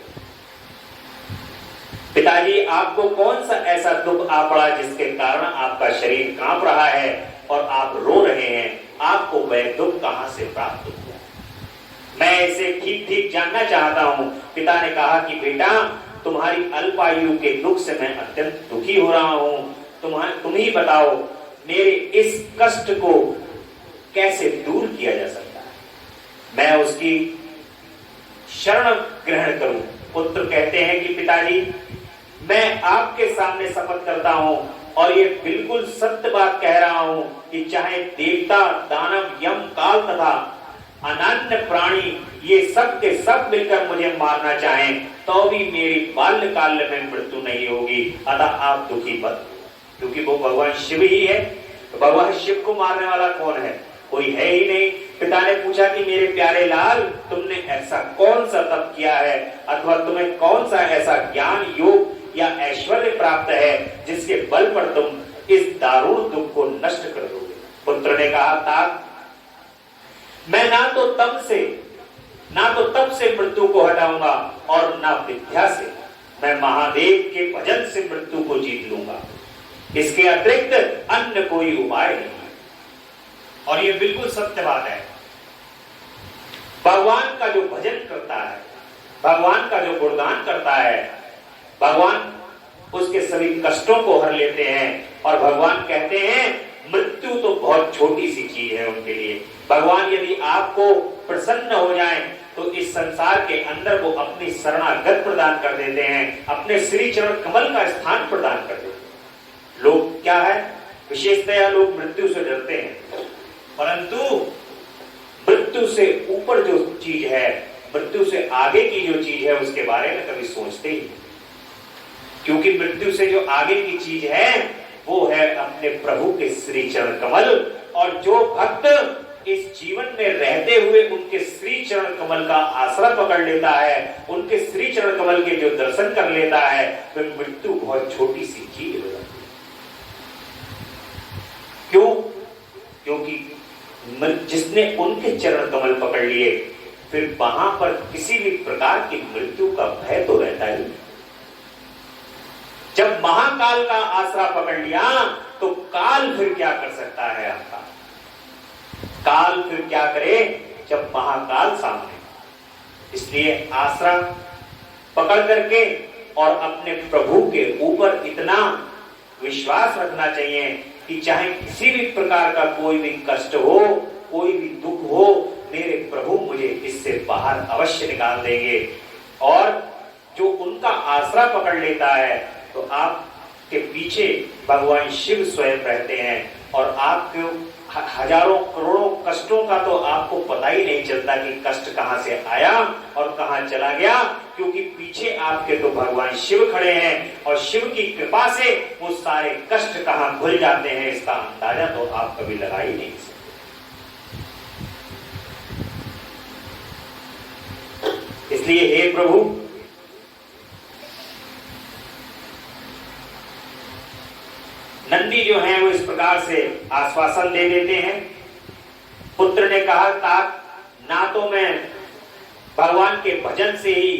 पिताजी, आपको कौन सा ऐसा दुख आ पड़ा जिसके कारण आपका शरीर कांप रहा है और आप रो रहे हैं? आपको वह दुख कहां से प्राप्त हुआ? मैं इसे ठीक ठीक जानना चाहता हूं। पिता ने कहा कि बेटा, तुम्हारी अल्पायु के दुख से मैं अत्यंत दुखी हो रहा हूं। तुम ही बताओ, मेरे इस कष्ट को कैसे दूर किया जा सकता है? मैं उसकी शरण ग्रहण करूं। पुत्र कहते हैं कि पिताजी, मैं आपके सामने शपथ करता हूं और ये बिल्कुल सत्य बात कह रहा हूं कि चाहे देवता, दानव, यम, काल तथा अनन्य प्राणी ये सब के सब मिलकर मुझे मारना चाहें, तो भी मेरी बाल्यकाल में मृत्यु नहीं होगी। अतः आप दुखी मत हो, क्योंकि वो भगवान शिव ही है। तो भगवान शिव को मारने वाला कौन है? कोई है ही नहीं। पिता ने पूछा कि मेरे प्यारे लाल, तुमने ऐसा कौन सा तप किया है अथवा तुम्हें कौन सा ऐसा ज्ञान, योग या ऐश्वर्य प्राप्त है जिसके बल पर तुम इस दारुण दुख को नष्ट कर दोगे। पुत्र ने कहा, तात, मैं ना तो तप से मृत्यु को हटाऊंगा और ना विद्या से, मैं महादेव के भजन से मृत्यु को जीत लूंगा। इसके अतिरिक्त अन्य कोई उपाय नहीं है। और ये बिल्कुल सत्य बात है। भगवान का जो भजन करता है, भगवान का जो गुणगान करता है, भगवान उसके सभी कष्टों को हर लेते हैं। और भगवान कहते हैं मृत्यु तो बहुत छोटी सी चीज है उनके लिए। भगवान यदि आपको प्रसन्न हो जाएं तो इस संसार के अंदर वो अपनी शरणागत प्रदान कर देते हैं, अपने श्री चरण कमल का स्थान प्रदान कर देते हैं। लोग क्या है, विशेषतया लोग मृत्यु से डरते हैं, परंतु मृत्यु से ऊपर जो चीज है, मृत्यु से आगे की जो चीज है, उसके बारे में कभी सोचते ही नहीं। क्योंकि मृत्यु से जो आगे की चीज है वो है अपने प्रभु के श्री चरण कमल। और जो भक्त इस जीवन में रहते हुए उनके श्री चरण कमल का आसरा पकड़ लेता है, उनके श्री चरण कमल के जो दर्शन कर लेता है, तो मृत्यु बहुत छोटी सी चीज हो जाती है। क्यों? क्योंकि जिसने उनके चरण कमल पकड़ लिए, फिर वहां पर किसी भी प्रकार की मृत्यु का भय तो रहता ही। जब महाकाल का आसरा पकड़ लिया तो काल फिर क्या कर सकता है आपका? काल फिर क्या करे जब महाकाल सामने। इसलिए आसरा पकड़ करके और अपने प्रभु के ऊपर इतना विश्वास रखना चाहिए कि चाहे किसी भी प्रकार का कोई भी कष्ट हो, कोई भी दुख हो, मेरे प्रभु मुझे इससे बाहर अवश्य निकाल देंगे। और जो उनका आसरा पकड़ लेता है तो आपके पीछे भगवान शिव स्वयं रहते हैं और आपके हजारों करोड़ों कष्टों का तो आपको पता ही नहीं चलता कि कष्ट कहां से आया और कहां चला गया, क्योंकि पीछे आपके तो भगवान शिव खड़े हैं और शिव की कृपा से वो सारे कष्ट कहां भूल जाते हैं, इसका अंदाजा तो आप कभी लगा ही नहीं सकते। इसलिए हे प्रभु, नंदी जो है वो इस प्रकार से आश्वासन दे देते हैं। पुत्र ने कहा, तात, ना तो मैं भगवान के भजन से ही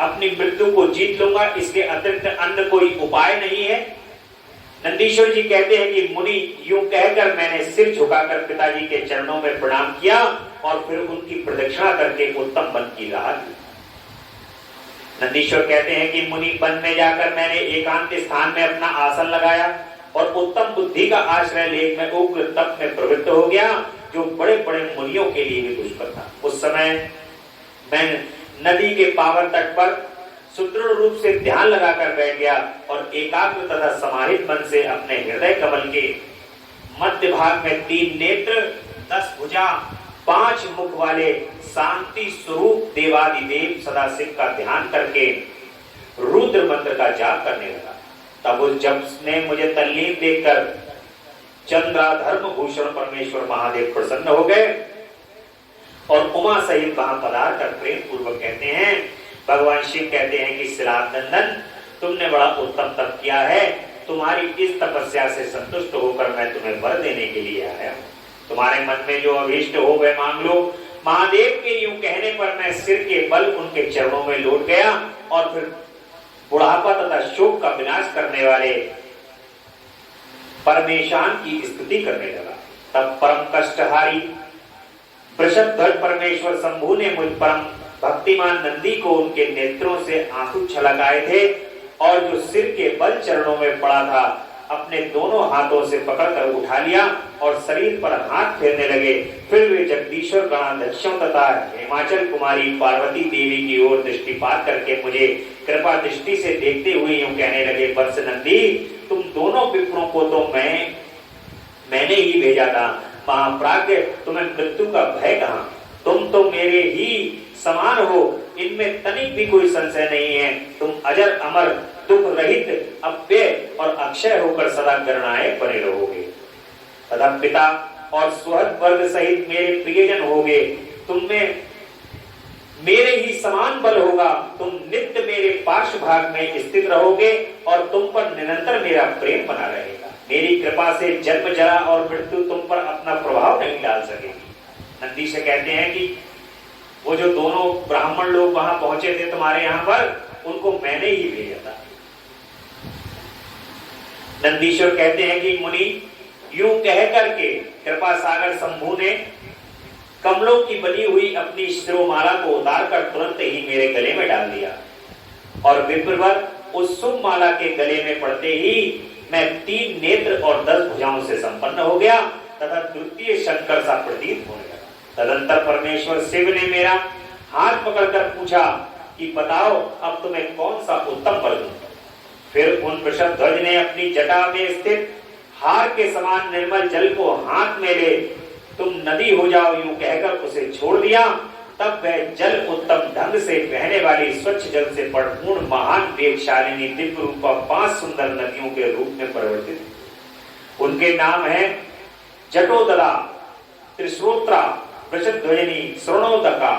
अपनी मृत्यु को जीत लूंगा, इसके अतिरिक्त अन्य कोई उपाय नहीं है। नंदीश्वर जी कहते हैं कि मुनि, यूं कहकर मैंने सिर झुकाकर पिताजी के चरणों में प्रणाम किया और फिर उनकी प्रदक्षिणा करके उत्तम वन की राह ली। नंदीश्वर कहते हैं कि मुनि, वन में जाकर मैंने एकांत स्थान में अपना आसन लगाया और उत्तम बुद्धि का आश्रय ले मैं उग्र तप में प्रवृत्त हो गया, जो बड़े बड़े मुनियों के लिए भी दुष्कर था। उस समय मैं नदी के पावन तट पर सुदृढ़ रूप से ध्यान लगाकर बैठ गया और एकाग्र तथा समाहित मन से अपने हृदय कमल के मध्य भाग में 3 नेत्र, 10 भुजा, 5 मुख वाले शांति स्वरूप देवादिदेव सदाशिव का ध्यान करके रुद्र मंत्र का जाप करने लगा। तब उस जब ने मुझे तल्लीन देखकर चंद्राधर्म भूषण परमेश्वर महादेव प्रसन्न हो गए और उमा सहित वहां पधार कर प्रेम पूर्वक कहते हैं, भगवान शिव कहते हैं कि श्रीनाथ नंदन, तुमने बड़ा उत्तम तप किया है, तुम्हारी इस तपस्या से संतुष्ट होकर मैं तुम्हें वर देने के लिए आया हूं। तुम्हारे मन में जो अभीष्ट हो वह मांग लो। महादेव के यूं कहने पर मैं सिर के बल उनके चरणों में लौट गया और फिर बुढ़ापा तथा शोक का विनाश करने वाले परमेशान की स्तुति करने लगा। तब परम कष्टहारी वृषभध्वज परमेश्वर शंभु ने मुझ परम भक्तिमान नंदी को उनके नेत्रों से आंसू छलक आए थे और जो सिर के बल चरणों में पड़ा था, अपने दोनों हाथों से पकड़कर उठा लिया और शरीर पर हाथ फेरने लगे। फिर वे जगदीश्वर गणाध्यक्षों तथा हिमाचल कुमारी पार्वती देवी की ओर दृष्टिपात करके मुझे कृपा दृष्टि से देखते हुए यूं कहने लगे, वत्स नंदी, तुम दोनों विप्रों को तो मैंने ही भेजा था। महाप्राज्ञ, तुम्हें मृत्यु का भय कहां? तुम तो मेरे ही समान हो, इनमें तनिक भी कोई संशय नहीं है। तुम अजर अमर दुख रहित अव्यय और अक्षय होकर सदा गणनायक बने रहोगे। तथा पिता और सुहृद वर्ग सहित मेरे प्रियजन होगे। तुम में मेरे ही समान बल होगा। तुम नित्य मेरे पार्श्व भाग में स्थित रहोगे और तुम पर निरंतर मेरा प्रेम बना रहेगा। मेरी कृपा से जन्म जरा और मृत्यु तुम पर अपना प्रभाव नहीं डाल सकेगी। नंदी से कहते हैं कि वो जो दोनों ब्राह्मण लोग वहां पहुंचे थे तुम्हारे यहां पर, उनको मैंने ही भेजा था। नंदीश्वर कहते हैं कि मुनि, यूं कह करके कृपा सागर शंभु ने कमलों की बनी हुई अपनी शिरोमाला को उतार कर तुरंत ही मेरे गले में डाल दिया और विप्रवर उस शुभ माला के गले में पड़ते ही मैं 3 नेत्र और 10 भुजाओं से संपन्न हो गया तथा द्वितीय शंकर सा प्रतीत हो गया। तदंतर परमेश्वर शिव ने मेरा हाथ पकड़कर पूछा कि बताओ अब तुम्हें कौन सा उत्तम वर दूं। फिर उन वृषभध्वज ने अपनी जटा में स्थित हार के समान निर्मल जल को हाथ में ले तुम नदी हो जाओ यूं कहकर उसे छोड़ दिया। तब वह जल उत्तम ढंग से बहने वाली स्वच्छ जल से परिपूर्ण महान वेगशालिनी दिव्य रूप 5 सुंदर नदियों के रूप में परिवर्तित। उनके नाम है जटोदला, त्रिश्रोत्रा, वृषध्वजनी, स्वर्णोदका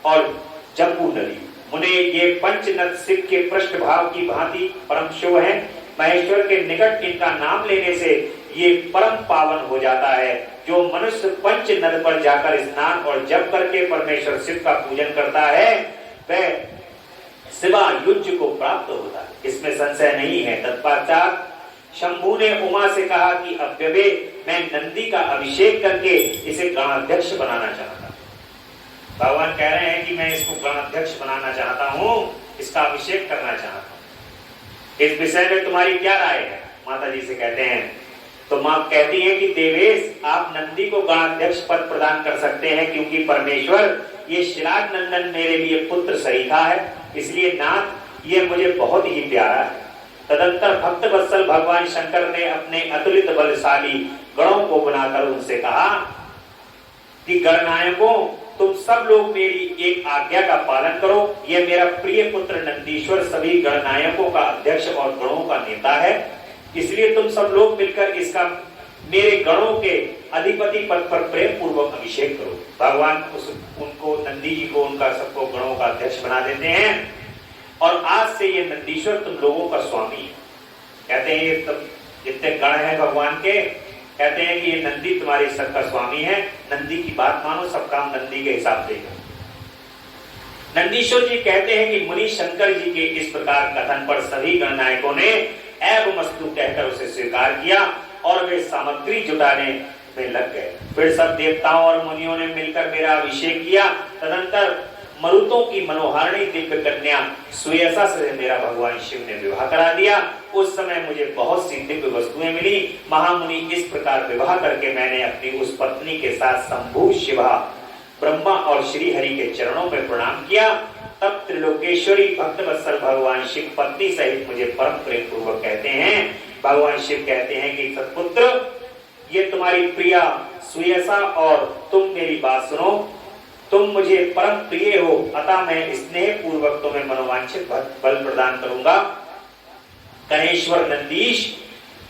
और जम्बू नदी। मुने ये पंच नद शिव के पृष्ठभाग की भांति परम शुभ है। महेश्वर के निकट इनका नाम लेने से ये परम पावन हो जाता है। जो मनुष्य पंच नद पर जाकर स्नान और जप करके परमेश्वर शिव का पूजन करता है वह शिवायुज्य को प्राप्त होता है, इसमें संशय नहीं है। तत्पश्चात शंभु ने उमा से कहा कि अव्यवे मैं नंदी का अभिषेक करके इसे गणाध्यक्ष बनाना चाहता हूं। भगवान कह रहे हैं कि मैं इसको गणाध्यक्ष बनाना चाहता हूं, इसका अभिषेक करना चाहता हूं। इस विषय में तुम्हारी क्या राय है? माता जी से कहते हैं तो मां कहती है कि देवेश आप नंदी को गणाध्यक्ष पद प्रदान कर सकते हैं क्योंकि परमेश्वर ये शिलाद नंदन मेरे लिए पुत्र सरीखा है, इसलिए नाथ ये मुझे बहुत ही प्यारा है। तदंतर भक्त वत्सल भगवान शंकर ने अपने अतुलित बलशाली गणों को बनाकर उनसे कहा कि गणनायकों तुम सब लोग मेरी एक आज्ञा का पालन करो। यह मेरा प्रिय पुत्र नंदीश्वर सभी गणनायकों का अध्यक्ष और गणों का नेता है, इसलिए तुम सब लोग मिलकर इसका मेरे गणों के अधिपति पद पर प्रेम पूर्वक अभिषेक करो। भगवान उनको नंदी जी को उनका सबको गणों का अध्यक्ष बना देते हैं और आज से ये नंदीश्वर तुम लोगों का स्वामी है। कहते हैं ये जितने गण हैं भगवान के, कहते हैं कि ये नंदी तुम्हारी सबका स्वामी है। नंदी की बात मानो, सब काम नंदी के हिसाब से करो। नंदीश्वर जी कहते हैं कि मुनि शंकर जी के इस प्रकार कथन पर सभी गणनायकों ने एवमस्तु कहकर उसे स्वीकार किया और वे सामग्री जुटाने में लग गए। फिर सब देवताओं और मुनियों ने मिलकर मेरा अभिषेक किया। तदंतर मरुतों की मनोहारिणी दिव्य कन्या सुयसा से मेरा भगवान शिव ने विवाह करा दिया। उस समय मुझे बहुत सी दिव्य वस्तुएं मिली। महामुनि इस प्रकार विवाह करके मैंने अपनी उस पत्नी के साथ शंभु, शिवा, ब्रह्मा और श्री हरि के चरणों में प्रणाम किया। तब त्रिलोकेश्वरी भक्त वत्सल भगवान शिव पत्नी सहित मुझे परम प्रेम पूर्वक कहते हैं। भगवान शिव कहते हैं कि सत्पुत्र ये तुम्हारी प्रिया सुयसा और तुम मेरी बात सुनो। तुम मुझे परम प्रिय हो, अतः मैं स्नेह पूर्वक तुम्हें मनोवांछित बल प्रदान करूंगा। कनेश्वर नंदीश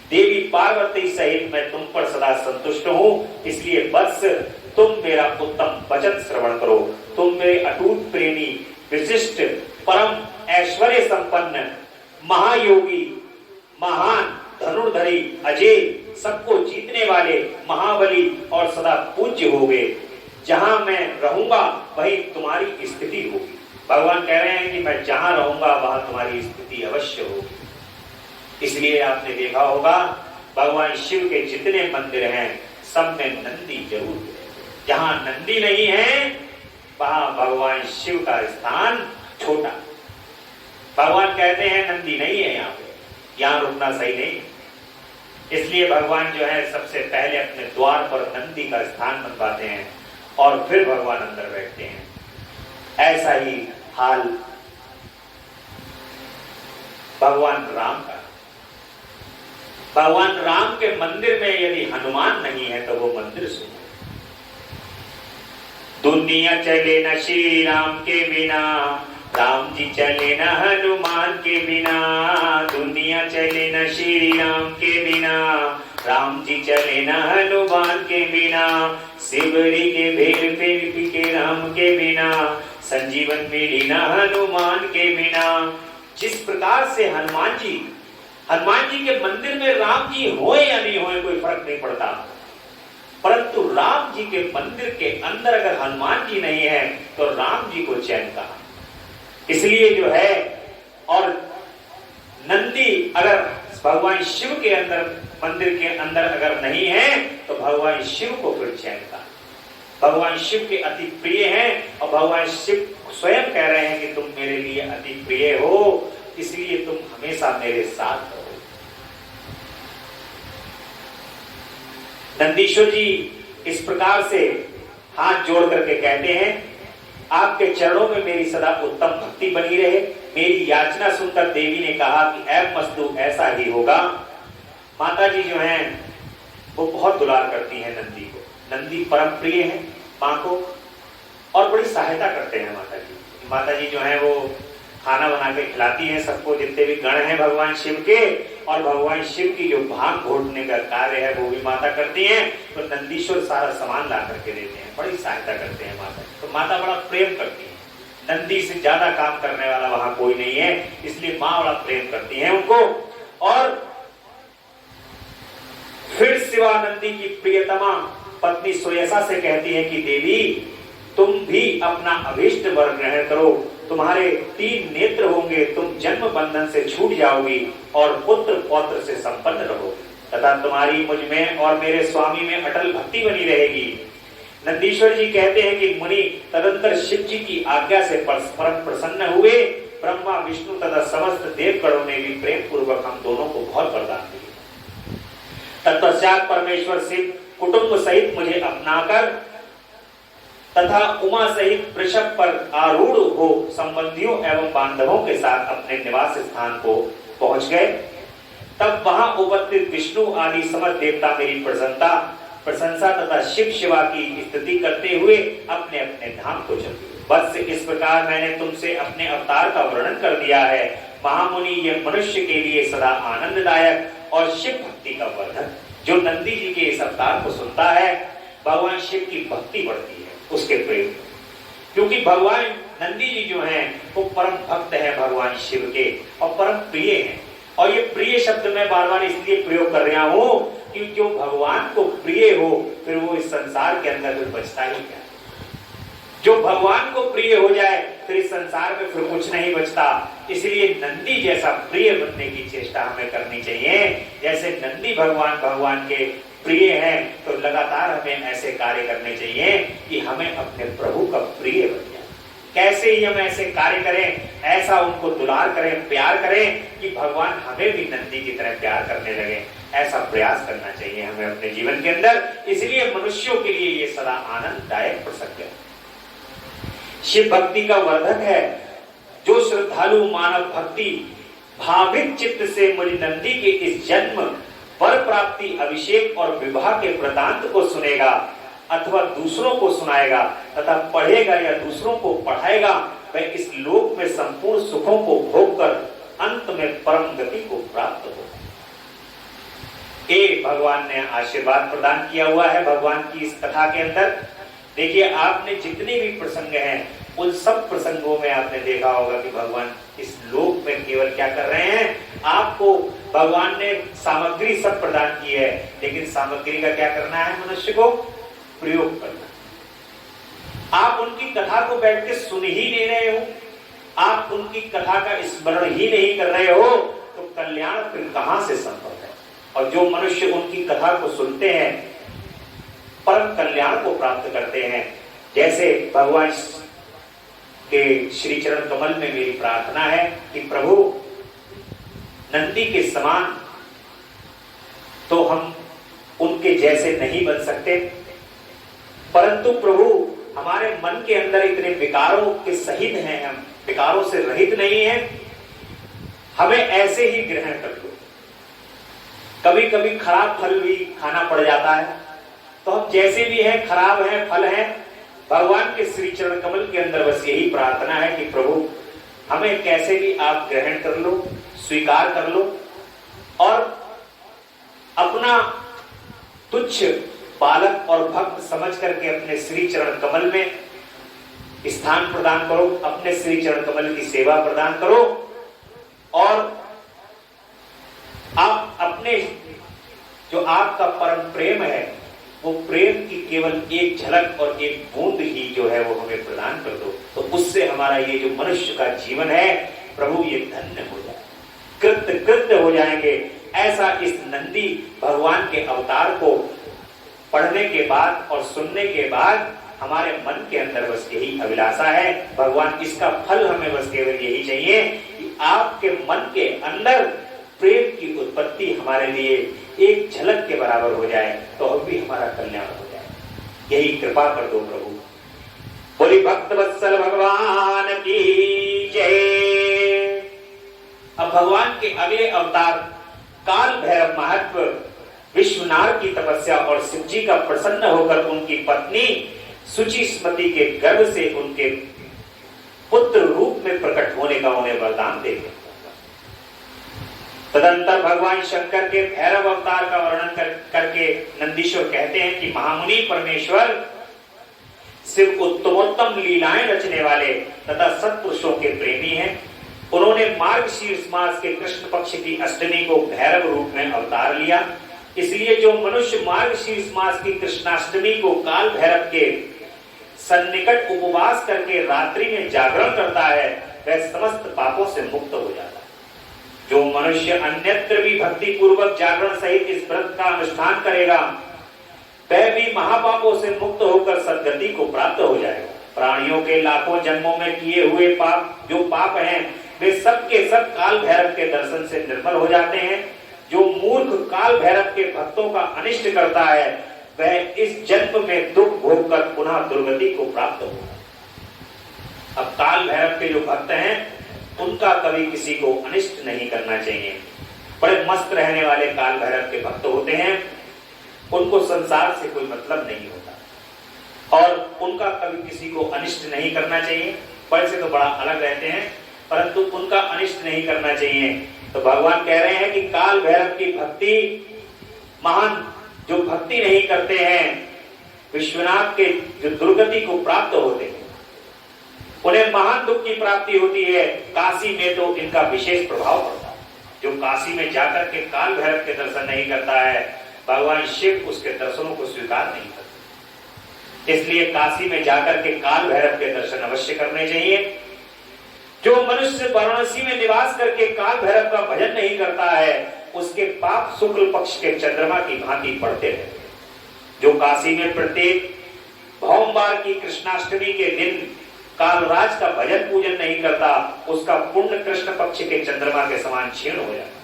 देवी पार्वती सहित मैं तुम पर सदा संतुष्ट हूँ, इसलिए वत्स तुम मेरा उत्तम वचन श्रवण करो। तुम मेरे अटूट प्रेमी, विशिष्ट, परम ऐश्वर्य संपन्न, महायोगी, महान, धनुर्धरी, अजय, सबको जीतने वाले, महाबली और सदा पूज्य होगे। जहां मैं रहूंगा वहीं तुम्हारी स्थिति होगी। भगवान कह रहे हैं कि मैं जहां रहूंगा वहां तुम्हारी स्थिति अवश्य होगी। इसलिए आपने देखा होगा भगवान शिव के जितने मंदिर हैं सब में नंदी जरूर है। जहां नंदी नहीं है वहां भगवान शिव का स्थान छोटा। भगवान कहते हैं नंदी नहीं है यहाँ पे, यहाँ रुकना सही नहीं। इसलिए भगवान जो है सबसे पहले अपने द्वार पर नंदी का स्थान बनवाते हैं और फिर भगवान अंदर बैठते हैं। ऐसा ही हाल भगवान राम का। भगवान राम के मंदिर में यदि हनुमान नहीं है तो वो मंदिर सुनो। दुनिया चले न श्री राम के बिना, राम जी चले न हनुमान के बिना। दुनिया चले न श्री राम के बिना, राम जी चले ना हनुमान के बिना, शिवरी के भेल फेल के राम के बिना, संजीवन मिली ना हनुमान के बिना। जिस प्रकार से हनुमान जी के मंदिर में राम जी होए या नहीं होए कोई फर्क नहीं पड़ता, परंतु राम जी के मंदिर के अंदर अगर हनुमान जी नहीं है तो राम जी को चैन कहां। इसलिए जो है, और नंदी अगर भगवान शिव के अंदर मंदिर के अंदर अगर नहीं है तो भगवान शिव को फिर चैन कहां। भगवान शिव के अति प्रिय हैं और भगवान शिव स्वयं कह रहे हैं कि तुम मेरे लिए अति प्रिय हो, इसलिए तुम हमेशा मेरे साथ रहो। नंदीश्वर जी इस प्रकार से हाथ जोड़ करके कहते हैं, आपके चरणों में मेरी सदा उत्तम भक्ति बनी रहे। मेरी याचना सुनकर देवी ने कहा कि ऐ मस्तु ऐसा ही होगा। माता जी जो हैं वो बहुत दुलार करती हैं नंदी को। नंदी परम प्रिय है माँ को और बड़ी सहायता करते हैं माता जी। माता जी जो है वो खाना बना के खिलाती हैं सबको, जितने भी गण हैं भगवान शिव के, और भगवान शिव की जो भांग घोटने का कार्य है वो भी माता करती हैं। तो नंदीश्वर सारा सामान ला करके देते हैं, बड़ी सहायता करते हैं माता। तो माता बड़ा प्रेम करती है, नंदी से ज्यादा काम करने वाला वहां कोई नहीं है, इसलिए माँ बड़ा प्रेम करती है उनको। और फिर शिवानंदी की प्रियतमा पत्नी सुयसा से कहती है कि देवी तुम भी अपना अभीष्ट वर ग्रहण करो, तुम्हारे 3 नेत्र होंगे, तुम जन्म बंधन से छूट जाओगी और पुत्र पौत्र से संपन्न रहोगे तथा तुम्हारी मुझ में और मेरे स्वामी में अटल भक्ति बनी रहेगी। नंदीश्वर जी कहते हैं कि मुनि तदंतर शिव जी की आज्ञा से परम प्रसन्न हुए। ब्रह्मा विष्णु तथा समस्त देवगणों ने भी प्रेम पूर्वक हम दोनों को बहुत वरदान दिए। तत्पश्चात परमेश्वर शिव कुटुंब सहित मुझे अपनाकर तथा उमा सहित वृषभ पर आरूढ़ हो संबंधियों एवं बांधवों के साथ अपने निवास स्थान को पहुंच गए। तब वहां उपस्थित विष्णु आदि समस्त देवता मेरी प्रशंसा तथा शिव शिवा की स्तुति करते हुए अपने अपने धाम को चले। बस इस प्रकार मैंने तुमसे अपने अवतार का वर्णन कर दिया है। महामुनि यह मनुष्य के लिए सदा आनंददायक और शिव भक्ति का वर्धन। जो नंदी जी के इस अवतार को सुनता है भगवान शिव की भक्ति बढ़ती है उसके प्रेम, क्योंकि भगवान नंदी जी जो हैं वो परम भक्त हैं भगवान शिव के और परम प्रिय हैं। और ये प्रिय शब्द मैं बार बार इसलिए प्रयोग कर रहा हूं कि जो भगवान को प्रिय हो फिर वो इस संसार के अंदर फिर बचता ही क्या। जो भगवान को प्रिय हो जाए फिर इस संसार में फिर कुछ नहीं बचता। इसलिए नंदी जैसा प्रिय बनने की चेष्टा हमें करनी चाहिए। जैसे नंदी भगवान के प्रिय हैं तो लगातार हमें ऐसे कार्य करने चाहिए कि हमें अपने प्रभु का प्रिय बन जाए। कैसे ही हम ऐसे कार्य करें, ऐसा उनको दुलार करें, प्यार करें कि भगवान हमें भी नंदी की तरह प्यार करने लगे। ऐसा प्रयास करना चाहिए हमें अपने जीवन के अंदर। इसलिए मनुष्यों के लिए ये सदा आनंददायक प्रसंग है, शिव भक्ति का वर्धक है। जो श्रद्धालु मानव भक्ति भावित चित्त से मुझ नंदी के इस जन्म वर प्राप्ति अभिषेक और विवाह के वृतांत को सुनेगा अथवा दूसरों को सुनाएगा तथा पढ़ेगा या दूसरों को पढ़ाएगा, वह इस लोक में संपूर्ण सुखों को भोग कर अंत में परम गति को प्राप्त होगा। भगवान ने आशीर्वाद प्रदान किया हुआ है भगवान की इस कथा के अंदर। देखिए आपने जितने भी प्रसंग हैं उन सब प्रसंगों में आपने देखा होगा कि भगवान इस लोक में केवल क्या कर रहे हैं, आपको भगवान ने सामग्री सब प्रदान की है, लेकिन सामग्री का क्या करना है, मनुष्य को प्रयोग करना। आप उनकी कथा को बैठ के सुन ही नहीं रहे हो, आप उनकी कथा का स्मरण ही नहीं कर रहे हो, तो कल्याण फिर कहां से संभव है। और जो मनुष्य उनकी कथा को सुनते हैं परम कल्याण को प्राप्त करते हैं। जैसे भगवान के श्री चरण कमल में मेरी प्रार्थना है कि प्रभु नंदी के समान तो हम उनके जैसे नहीं बन सकते, परंतु प्रभु हमारे मन के अंदर इतने विकारों के सहित हैं, हम विकारों से रहित नहीं हैं, हमें ऐसे ही ग्रहण कर लो। कभी कभी खराब फल भी खाना पड़ जाता है, तो हम जैसे भी हैं खराब हैं फल हैं, भगवान के श्री चरण कमल के अंदर बस यही प्रार्थना है कि प्रभु हमें कैसे भी आप ग्रहण कर लो, स्वीकार कर लो और अपना तुच्छ बालक और भक्त समझ करके अपने श्री चरण कमल में स्थान प्रदान करो, अपने श्री चरण कमल की सेवा प्रदान करो और आप अपने जो आपका परम प्रेम है वो प्रेम की केवल एक झलक और एक बूंद ही जो है वो हमें प्रदान कर दो, तो उससे हमारा ये जो मनुष्य का जीवन है प्रभु ये धन्य हो जाए, कृत्य हो जाएंगे। ऐसा इस नंदी भगवान के अवतार को पढ़ने के बाद और सुनने के बाद हमारे मन के अंदर बस यही अभिलाषा है, भगवान इसका फल हमें बस केवल यही चाहिए कि आपके मन के अंदर प्रेम की उत्पत्ति हमारे लिए एक झलक के बराबर हो जाए तो अब भी हमारा कल्याण हो जाए। यही कृपा कर दो प्रभु। बोली भक्त वत्सल भगवान की जय। अब भगवान के अगले अवतार काल भैरव महत्व, विश्वनाथ की तपस्या और शिव जी का प्रसन्न होकर उनकी पत्नी सुचि स्मृति के गर्भ से उनके पुत्र रूप में प्रकट होने का उन्हें वरदान देते। तदंतर भगवान शंकर के भैरव अवतार का वर्णन करके नंदीश्वर कहते हैं कि महामुनि परमेश्वर शिव उत्तमोत्तम लीलाएं रचने वाले तथा सत्पुरुषों के प्रेमी हैं। उन्होंने मार्गशीर्ष मास के कृष्ण पक्ष की अष्टमी को भैरव रूप में अवतार लिया। इसलिए जो मनुष्य मार्गशीर्ष मास की कृष्णाष्टमी को काल भैरव के सन्निकट उपवास करके रात्रि में जागरण करता है वह समस्त पापों से मुक्त हो जाता है। जो मनुष्य अन्यत्र भी भक्ति पूर्वक जागरण सहित इस व्रत का अनुष्ठान करेगा वह भी महापापों से मुक्त होकर सद्गति को प्राप्त हो जाएगा। प्राणियों के लाखों जन्मों में किए हुए पाप जो पाप हैं वे सब के सब काल भैरव के दर्शन से निर्मल हो जाते हैं। जो मूर्ख काल भैरव के भक्तों का अनिष्ट करता है वह इस जन्म में दुख भोग कर पुनः दुर्गति को प्राप्त होगा। अब काल भैरव के जो भक्त हैं उनका कभी किसी को अनिष्ट नहीं करना चाहिए। बड़े मस्त रहने वाले काल भैरव के भक्त होते हैं, उनको संसार से कोई मतलब नहीं होता और उनका कभी किसी को अनिष्ट नहीं करना चाहिए। बड़े से तो बड़ा अलग रहते हैं परंतु उनका अनिष्ट नहीं करना चाहिए। तो भगवान कह रहे हैं कि काल भैरव की भक्ति महान जो भक्ति नहीं करते हैं विश्वनाथ के जो दुर्गति को प्राप्त होते हैं उन्हें महान दुख की प्राप्ति होती है। काशी में तो इनका विशेष प्रभाव पड़ता है। जो काशी में जाकर के काल भैरव के दर्शन नहीं करता है भगवान शिव उसके दर्शनों को स्वीकार नहीं करते। इसलिए काशी में जाकर के काल भैरव के दर्शन अवश्य करने चाहिए। जो मनुष्य वाराणसी में निवास करके काल भैरव का भजन नहीं करता है उसके पाप शुक्ल पक्ष के चंद्रमा की भांति पड़ते रहते। जो काशी में प्रत्येक भौमवार की कृष्णाष्टमी के दिन कालराज का भजन पूजन नहीं करता उसका पुण्य कृष्ण पक्ष के चंद्रमा के समान क्षीण हो जाता।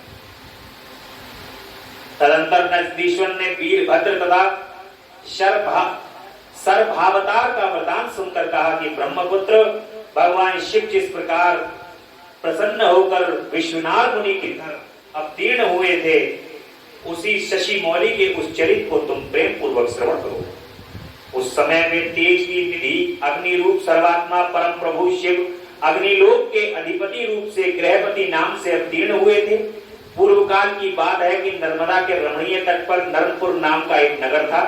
तदंतर नंदीश्वर ने वीरभद्र तथा सर्वभावतार का वरदान सुनकर कहा कि ब्रह्मपुत्र भगवान शिव जिस प्रकार प्रसन्न होकर विश्वनाथ मुनि के घर अवतीर्ण हुए थे उसी शशि मौली के उस चरित्र को तुम प्रेम पूर्वक श्रवण करो। उस समय में तेज की निधि अग्नि रूप सर्वात्मा परम प्रभु शिव अग्निलोक के अधिपति रूप से गृहपति नाम से अवतीर्ण हुए थे। पूर्व काल की बात है कि नर्मदा के रमणीय तट पर नरपुर नाम का एक नगर था।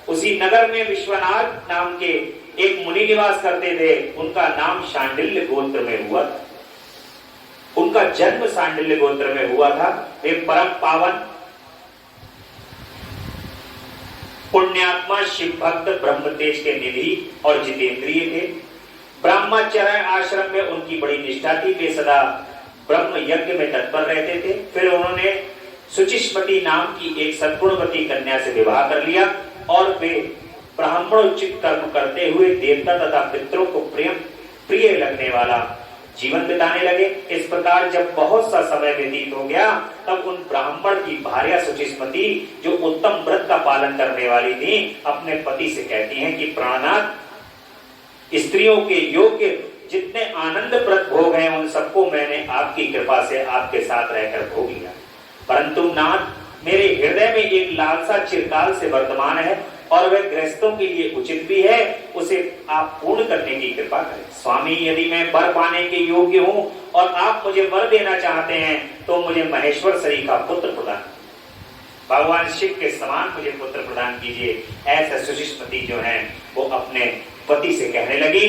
उसी नगर में विश्वनाथ नाम के एक मुनि निवास करते थे। उनका नाम शांडिल्य गोत्र में हुआ था। उनका जन्म शांडिल्य गोत्र में हुआ था। वे परम पावन पुण्यात्मा शिव भक्त ब्रह्म तेज के निधि और जितेंद्रिय थे। ब्रह्मचर्य आश्रम में उनकी बड़ी निष्ठा थी। वे सदा ब्रह्म यज्ञ में तत्पर रहते थे। फिर उन्होंने सुचिस्मति नाम की एक सद्गुणवती कन्या से विवाह कर लिया और वे ब्राह्मणोचित कर्म करते हुए देवता तथा पितरों को प्रिय लगने वाला जीवन बिताने लगे। इस प्रकार जब बहुत सा समय व्यतीत हो गया तब उन ब्राह्मण की भार्या सुचिस्मति जो उत्तम व्रत का पालन करने वाली थी अपने पति से कहती हैं कि प्राणनाथ स्त्रियों के योग्य जितने आनंद प्रद भोग हैं उन सबको मैंने आपकी कृपा से आपके साथ रहकर भोग लिया, परंतु नाथ मेरे हृदय में एक लालसा चिरकाल से वर्तमान है और वह गृहस्थों के लिए उचित भी है, उसे आप पूर्ण करने की कृपा करें। स्वामी यदि मैं वर पाने के योग्य हूँ और आप मुझे वर देना चाहते हैं तो मुझे महेश्वर शरी का पुत्र प्रदान। भगवान शिव के समान मुझे पुत्र प्रदान कीजिए। ऐसा सुशिष्मति जो है वो अपने पति से कहने लगी।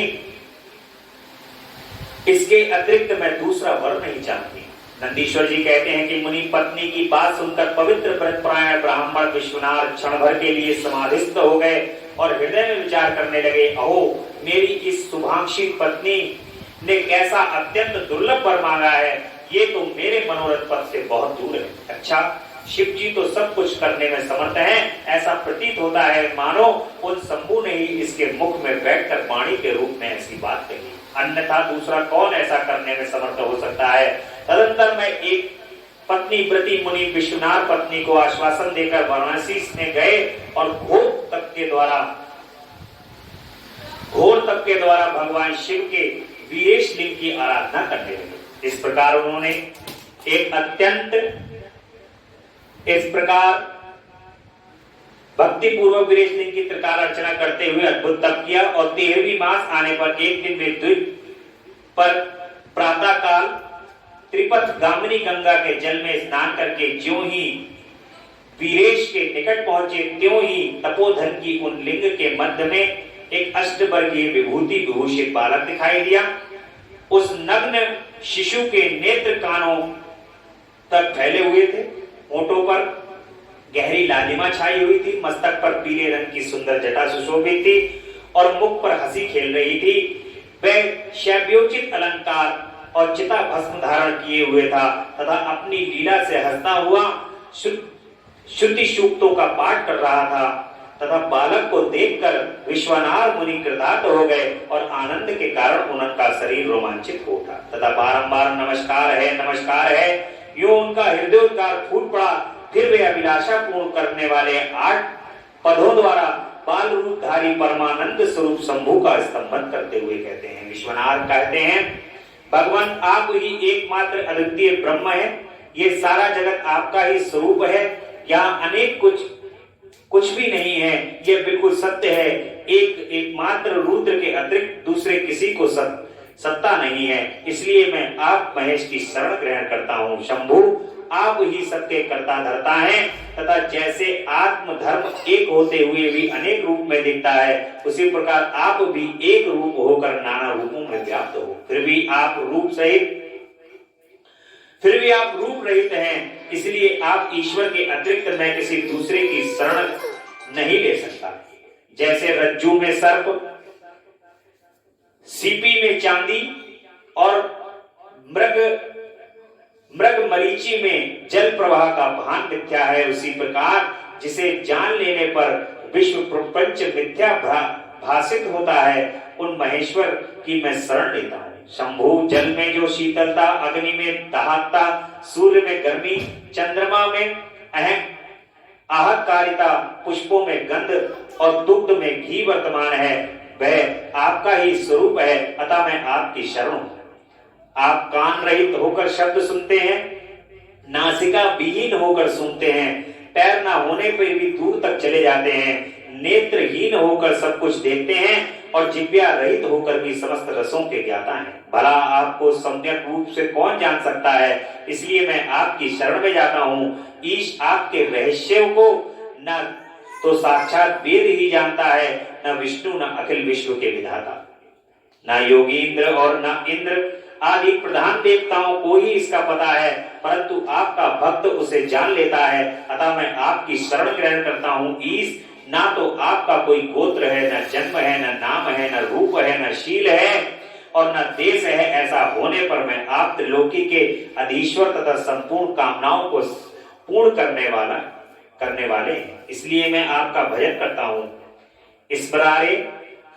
इसके अतिरिक्त मैं दूसरा वर नहीं चाहती। नंदीश्वर जी कहते हैं कि मुनि पत्नी की बात सुनकर पवित्र व्रतपरायण ब्राह्मण विश्वनाथ क्षण भर के लिए समाधिस्थ हो गए और हृदय में विचार करने लगे, अहो मेरी इस शुभांक्षी पत्नी ने कैसा अत्यंत दुर्लभ वर मांगा है, ये तो मेरे मनोरथ पथ से बहुत दूर है। अच्छा, शिव जी तो सब कुछ करने में समर्थ हैं, ऐसा प्रतीत होता है मानो उन शंभु ने ही इसके मुख में बैठकर वाणी के रूप में ऐसी बात कही, अन्यथा दूसरा कौन ऐसा करने में समर्थ हो सकता है। तदंतर मैं एक पत्नी व्रती मुनि विश्वनाथ पत्नी को आश्वासन देकर वाराणसी में गए और घोर तप के द्वारा भगवान शिव के वीरेश लिंग की आराधना करने लगे। इस प्रकार उन्होंने इस प्रकार भक्ति पूर्वक वीरेश लिंग की त्रिकाल अर्चना करते हुए अद्भुत तप किया और 13वीं मास आने पर एक दिन वे द्वीप पर प्रातः काल त्रिपथ गामिनी गंगा के जल में स्नान करके ज्यों ही वीरेश के निकट पहुंचे त्यों ही तपोधन की उन लिंग के मध्य में एक अष्टवर्गीय विभूति विभूषित बालक दिखाई दिया। उस नग्न शिशु के नेत्र कानों तक फैले हुए थे, होठों पर गहरी लालिमा छाई हुई थी, मस्तक पर पीले रंग की सुंदर जटा सुशोभित थी और मुख पर हंसी खेल रही थी। वह शैव्योचित अलंकार और चिता भस्म धारण किए हुए था तथा अपनी लीला से हंसता हुआ श्रुति सूक्तों का पाठ कर रहा था तथा बालक को देखकर विश्वनाथ मुनि कृतार्थ हो गए और आनंद के कारण उनका शरीर रोमांचित हो उठा तथा बारंबार नमस्कार है यूं उनका हृदयोद्गार फूट पड़ा। फिर वे अभिलाषा पूर्ण करने वाले 8 पदों द्वारा बाल रूपधारी परमानंद स्वरूप शंभु का स्तंभन करते हुए कहते हैं, विश्वनाथ कहते हैं, भगवान आप ही एकमात्र अद्वितीय ब्रह्म है, ये सारा जगत आपका ही स्वरूप है, यहाँ अनेक कुछ भी नहीं है, ये बिल्कुल सत्य है। एकमात्र रुद्र के अतिरिक्त दूसरे किसी को सत्ता नहीं है, इसलिए मैं आप महेश की शरण ग्रहण करता हूँ। शंभु आप ही सबके कर्ता धर्ता हैं तथा जैसे आत्म धर्म एक होते हुए भी अनेक रूप में दिखता है, उसी प्रकार आप भी एक रूप होकर नाना रूपों में व्याप्त हो, फिर भी आप रूप रहित हैं, इसलिए आप ईश्वर के अतिरिक्त मैं किसी दूसरे की शरण नहीं ले सकता। जैसे रज्जू में सर्प, सीपी में चांदी और मृग मरीचि में जल प्रवाह का भान मिथ्या है, उसी प्रकार जिसे जान लेने पर विश्व प्रपंच मिथ्या भासित होता है, उन महेश्वर की मैं शरण लेता हूँ। शंभु जल में जो शीतलता, अग्नि में दहाकता, सूर्य में गर्मी, चंद्रमा में आहतकारिता, पुष्पों में गंध और दुग्ध में घी वर्तमान है, वह आपका ही स्वरूप है, अतः मैं आपकी शरण हूं। आप कान रहित होकर शब्द सुनते हैं, नासिका विहीन होकर सुनते हैं, पैर ना होने पर भी दूर तक चले जाते हैं, नेत्रहीन होकर सब कुछ देखते हैं और जिह्वा रहित होकर भी समस्त रसों के ज्ञाता हैं। भला आपको सम्यक रूप से कौन जान सकता है, इसलिए मैं आपकी शरण में जाता हूँ। ईश आपके रहस्यों को न तो साक्षात वेद ही जानता है, न विष्णु न अखिल विश्व के विधाता, न योगींद्र और न इंद्र आदि प्रधान देवताओं को ही इसका पता है, परंतु आपका भक्त उसे जान लेता है, अतः मैं आपकी शरण ग्रहण करता हूँ। ईश ना तो आपका कोई गोत्र है, न जन्म है, न नाम है, न रूप है, न शील है और न देश है, ऐसा होने पर मैं आप त्रिलोकी के अधीश्वर तथा संपूर्ण कामनाओं को पूर्ण करने वाले हैं, इसलिए मैं आपका भजन करता हूँ। इस प्रकारे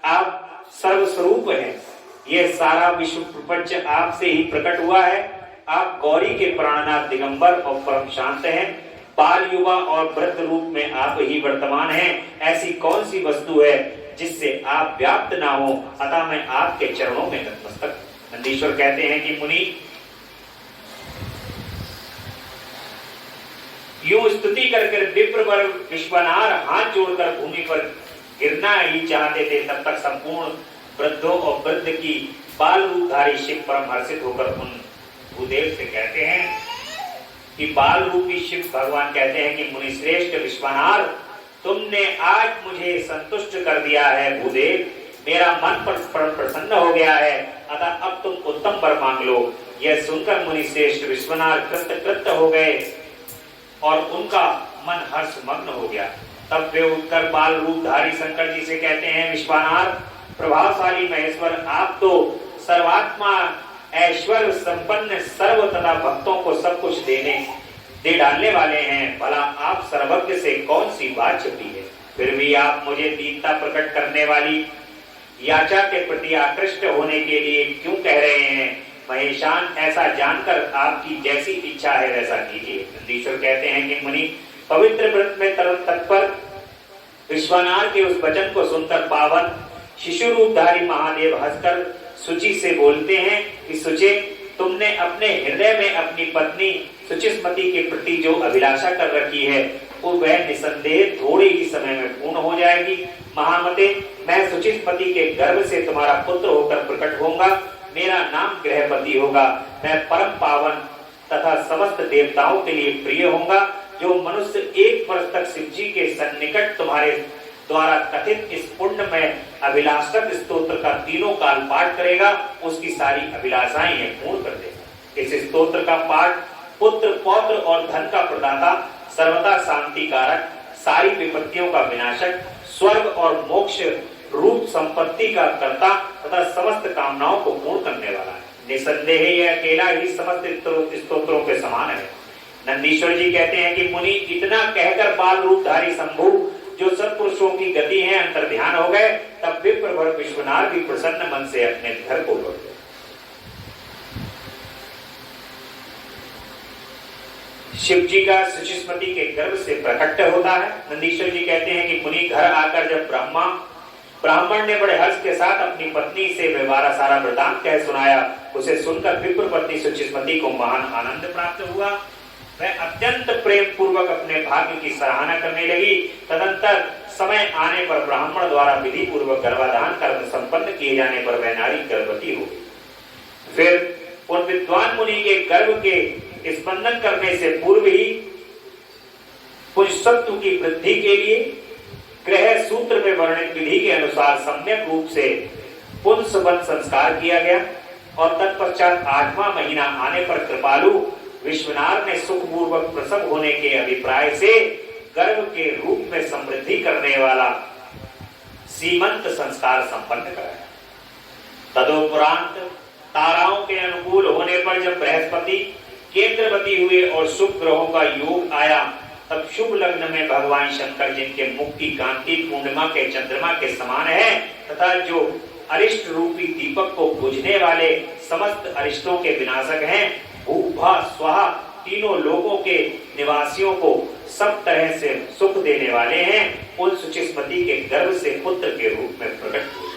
आप सर्वस्वरूप हैं, यह सारा विश्व प्रपंच आपसे ही प्रकट हुआ है। आप गौरी के प्राणनाथ दिगंबर और परम शांत हैं, बाल युवा और वृद्ध रूप में आप ही वर्तमान हैं। ऐसी कौन सी वस्तु है जिससे आप व्याप्त ना हो, अतः मैं आपके चरणों में नतमस्तक। नंदीश्वर कहते हैं कि मुनि यूं स्तुति कर विप्रवर विश्वनाथ हाथ जोड़कर भूमि पर गिरना ही चाहते थे, तब तक संपूर्ण वृद्धों और वृद्ध की बाल रूपधारी शिव परम हर्षित होकर उन भूदेव से कहते हैं, कि बाल रूपी शिव भगवान कहते हैं कि मुनि श्रेष्ठ विश्वनाथ, तुमने आज मुझे संतुष्ट कर दिया है भूदेव, मेरा मन पर प्रसन्न हो गया है, अतः अब तुम उत्तम वर मांग लो। यह सुनकर मुनि श्रेष्ठ विश्वनाथ कृत हो गए और उनका मन हर्ष मग्न हो गया। तब वे उठकर बाल रूपधारी शंकर जी से कहते हैं, विश्वनाथ, प्रभावशाली महेश्वर, आप तो सर्वात्मा ऐश्वर्य संपन्न सर्व तथा भक्तों को सब कुछ दे डालने वाले हैं, भला आप सर्वज्ञ से कौन सी बात छिपी है? फिर भी आप मुझे दीनता प्रकट करने वाली याचा के प्रति आकृष्ट होने के लिए क्यों कह रहे हैं? महेशान, ऐसा जानकर आपकी जैसी इच्छा है वैसा कीजिए। नंदीश्वर कहते हैं कि मुनि, पवित्र व्रत में तत्पर विश्वनाथ के उस वचन को सुनकर पावन शिशु रूपधारी महादेव हंसकर सुचि से बोलते हैं कि सुचे, तुमने अपने हृदय में अपनी पत्नी सुचिस्मति के प्रति जो अभिलाषा कर रखी है वो वह निसंदेह थोड़े ही समय में पूर्ण हो जाएगी। महामते, मैं सुचिस्मति के गर्भ से तुम्हारा पुत्र होकर प्रकट होऊंगा, मेरा नाम गृहपति होगा, मैं परम पावन तथा समस्त देवताओं के लिए प्रिय होऊंगा। जो मनुष्य 1 वर्ष तक शिव जी के सन्निकट तुम्हारे द्वारा कथित इस पुण्य में अभिलाषक स्तोत्र का तीनों काल पाठ करेगा, उसकी सारी अभिलाषाएं ये पूर्ण कर देगा। इस स्तोत्र का पाठ पुत्र पौत्र और धन का प्रदाता, सर्वदा शांति कारक, सारी विपत्तियों का विनाशक, स्वर्ग और मोक्ष रूप संपत्ति का कर्ता तथा समस्त कामनाओं को पूर्ण करने वाला है। निसंदेह यह अकेला ही समस्त स्तोत्रों के समान है। नंदीश्वर जी कहते हैं कि मुनि, इतना कहकर बाल रूपधारी शंभु जो सत्पुरुषों की गति है अंतर्ध्यान हो गए। तब विप्रवर विश्वनाथ भी प्रसन्न मन से अपने घर को लौट गए। शिव जी का सुचिस्मति के गर्भ से प्रकट होता है। नंदीश्वर जी कहते हैं कि मुनि, घर आकर जब ब्राह्मण ने बड़े हर्ष के साथ अपनी पत्नी से व्यवहार सारा वृतांत कह सुनाया, उसे सुनकर विप्र पत्नी सुचिस्मति को महान आनंद प्राप्त हुआ। वह अत्यंत प्रेम पूर्वक अपने भाग्य की सराहना करने लगी। तदंतर समय आने पर ब्राह्मण द्वारा विधि पूर्वक गर्भाधान कर्म संपन्न किए जाने पर वह नारी गर्भवती हो गई। फिर उन विद्वान मुनि के गर्भ के स्पंदन करने से पूर्व ही पुंसत्व की वृद्धि के लिए ग्रह सूत्र में वर्णित विधि के अनुसार सम्यक रूप से पुंसवन संस्कार किया गया और तत्पश्चात 8वां महीना आने पर कृपालु विश्वनाथ ने सुखपूर्वक प्रसव होने के अभिप्राय से गर्भ के रूप में समृद्धि करने वाला सीमंत संस्कार संपन्न कराया। तदुपरांत ताराओं के अनुकूल होने पर जब बृहस्पति केंद्रवती हुए और शुभ ग्रहों का योग आया, तब शुभ लग्न में भगवान शंकर, जिनके मुख की कांति पूर्णिमा के चंद्रमा के समान है तथा जो अरिष्ट रूपी दीपक को बुझने वाले समस्त अरिष्टों के विनाशक हैं, भूभा स्वाहा तीनों लोगों के निवासियों को सब तरह से सुख देने वाले हैं, उन सुचिस्मति के गर्भ से पुत्र के रूप में प्रकट हुए।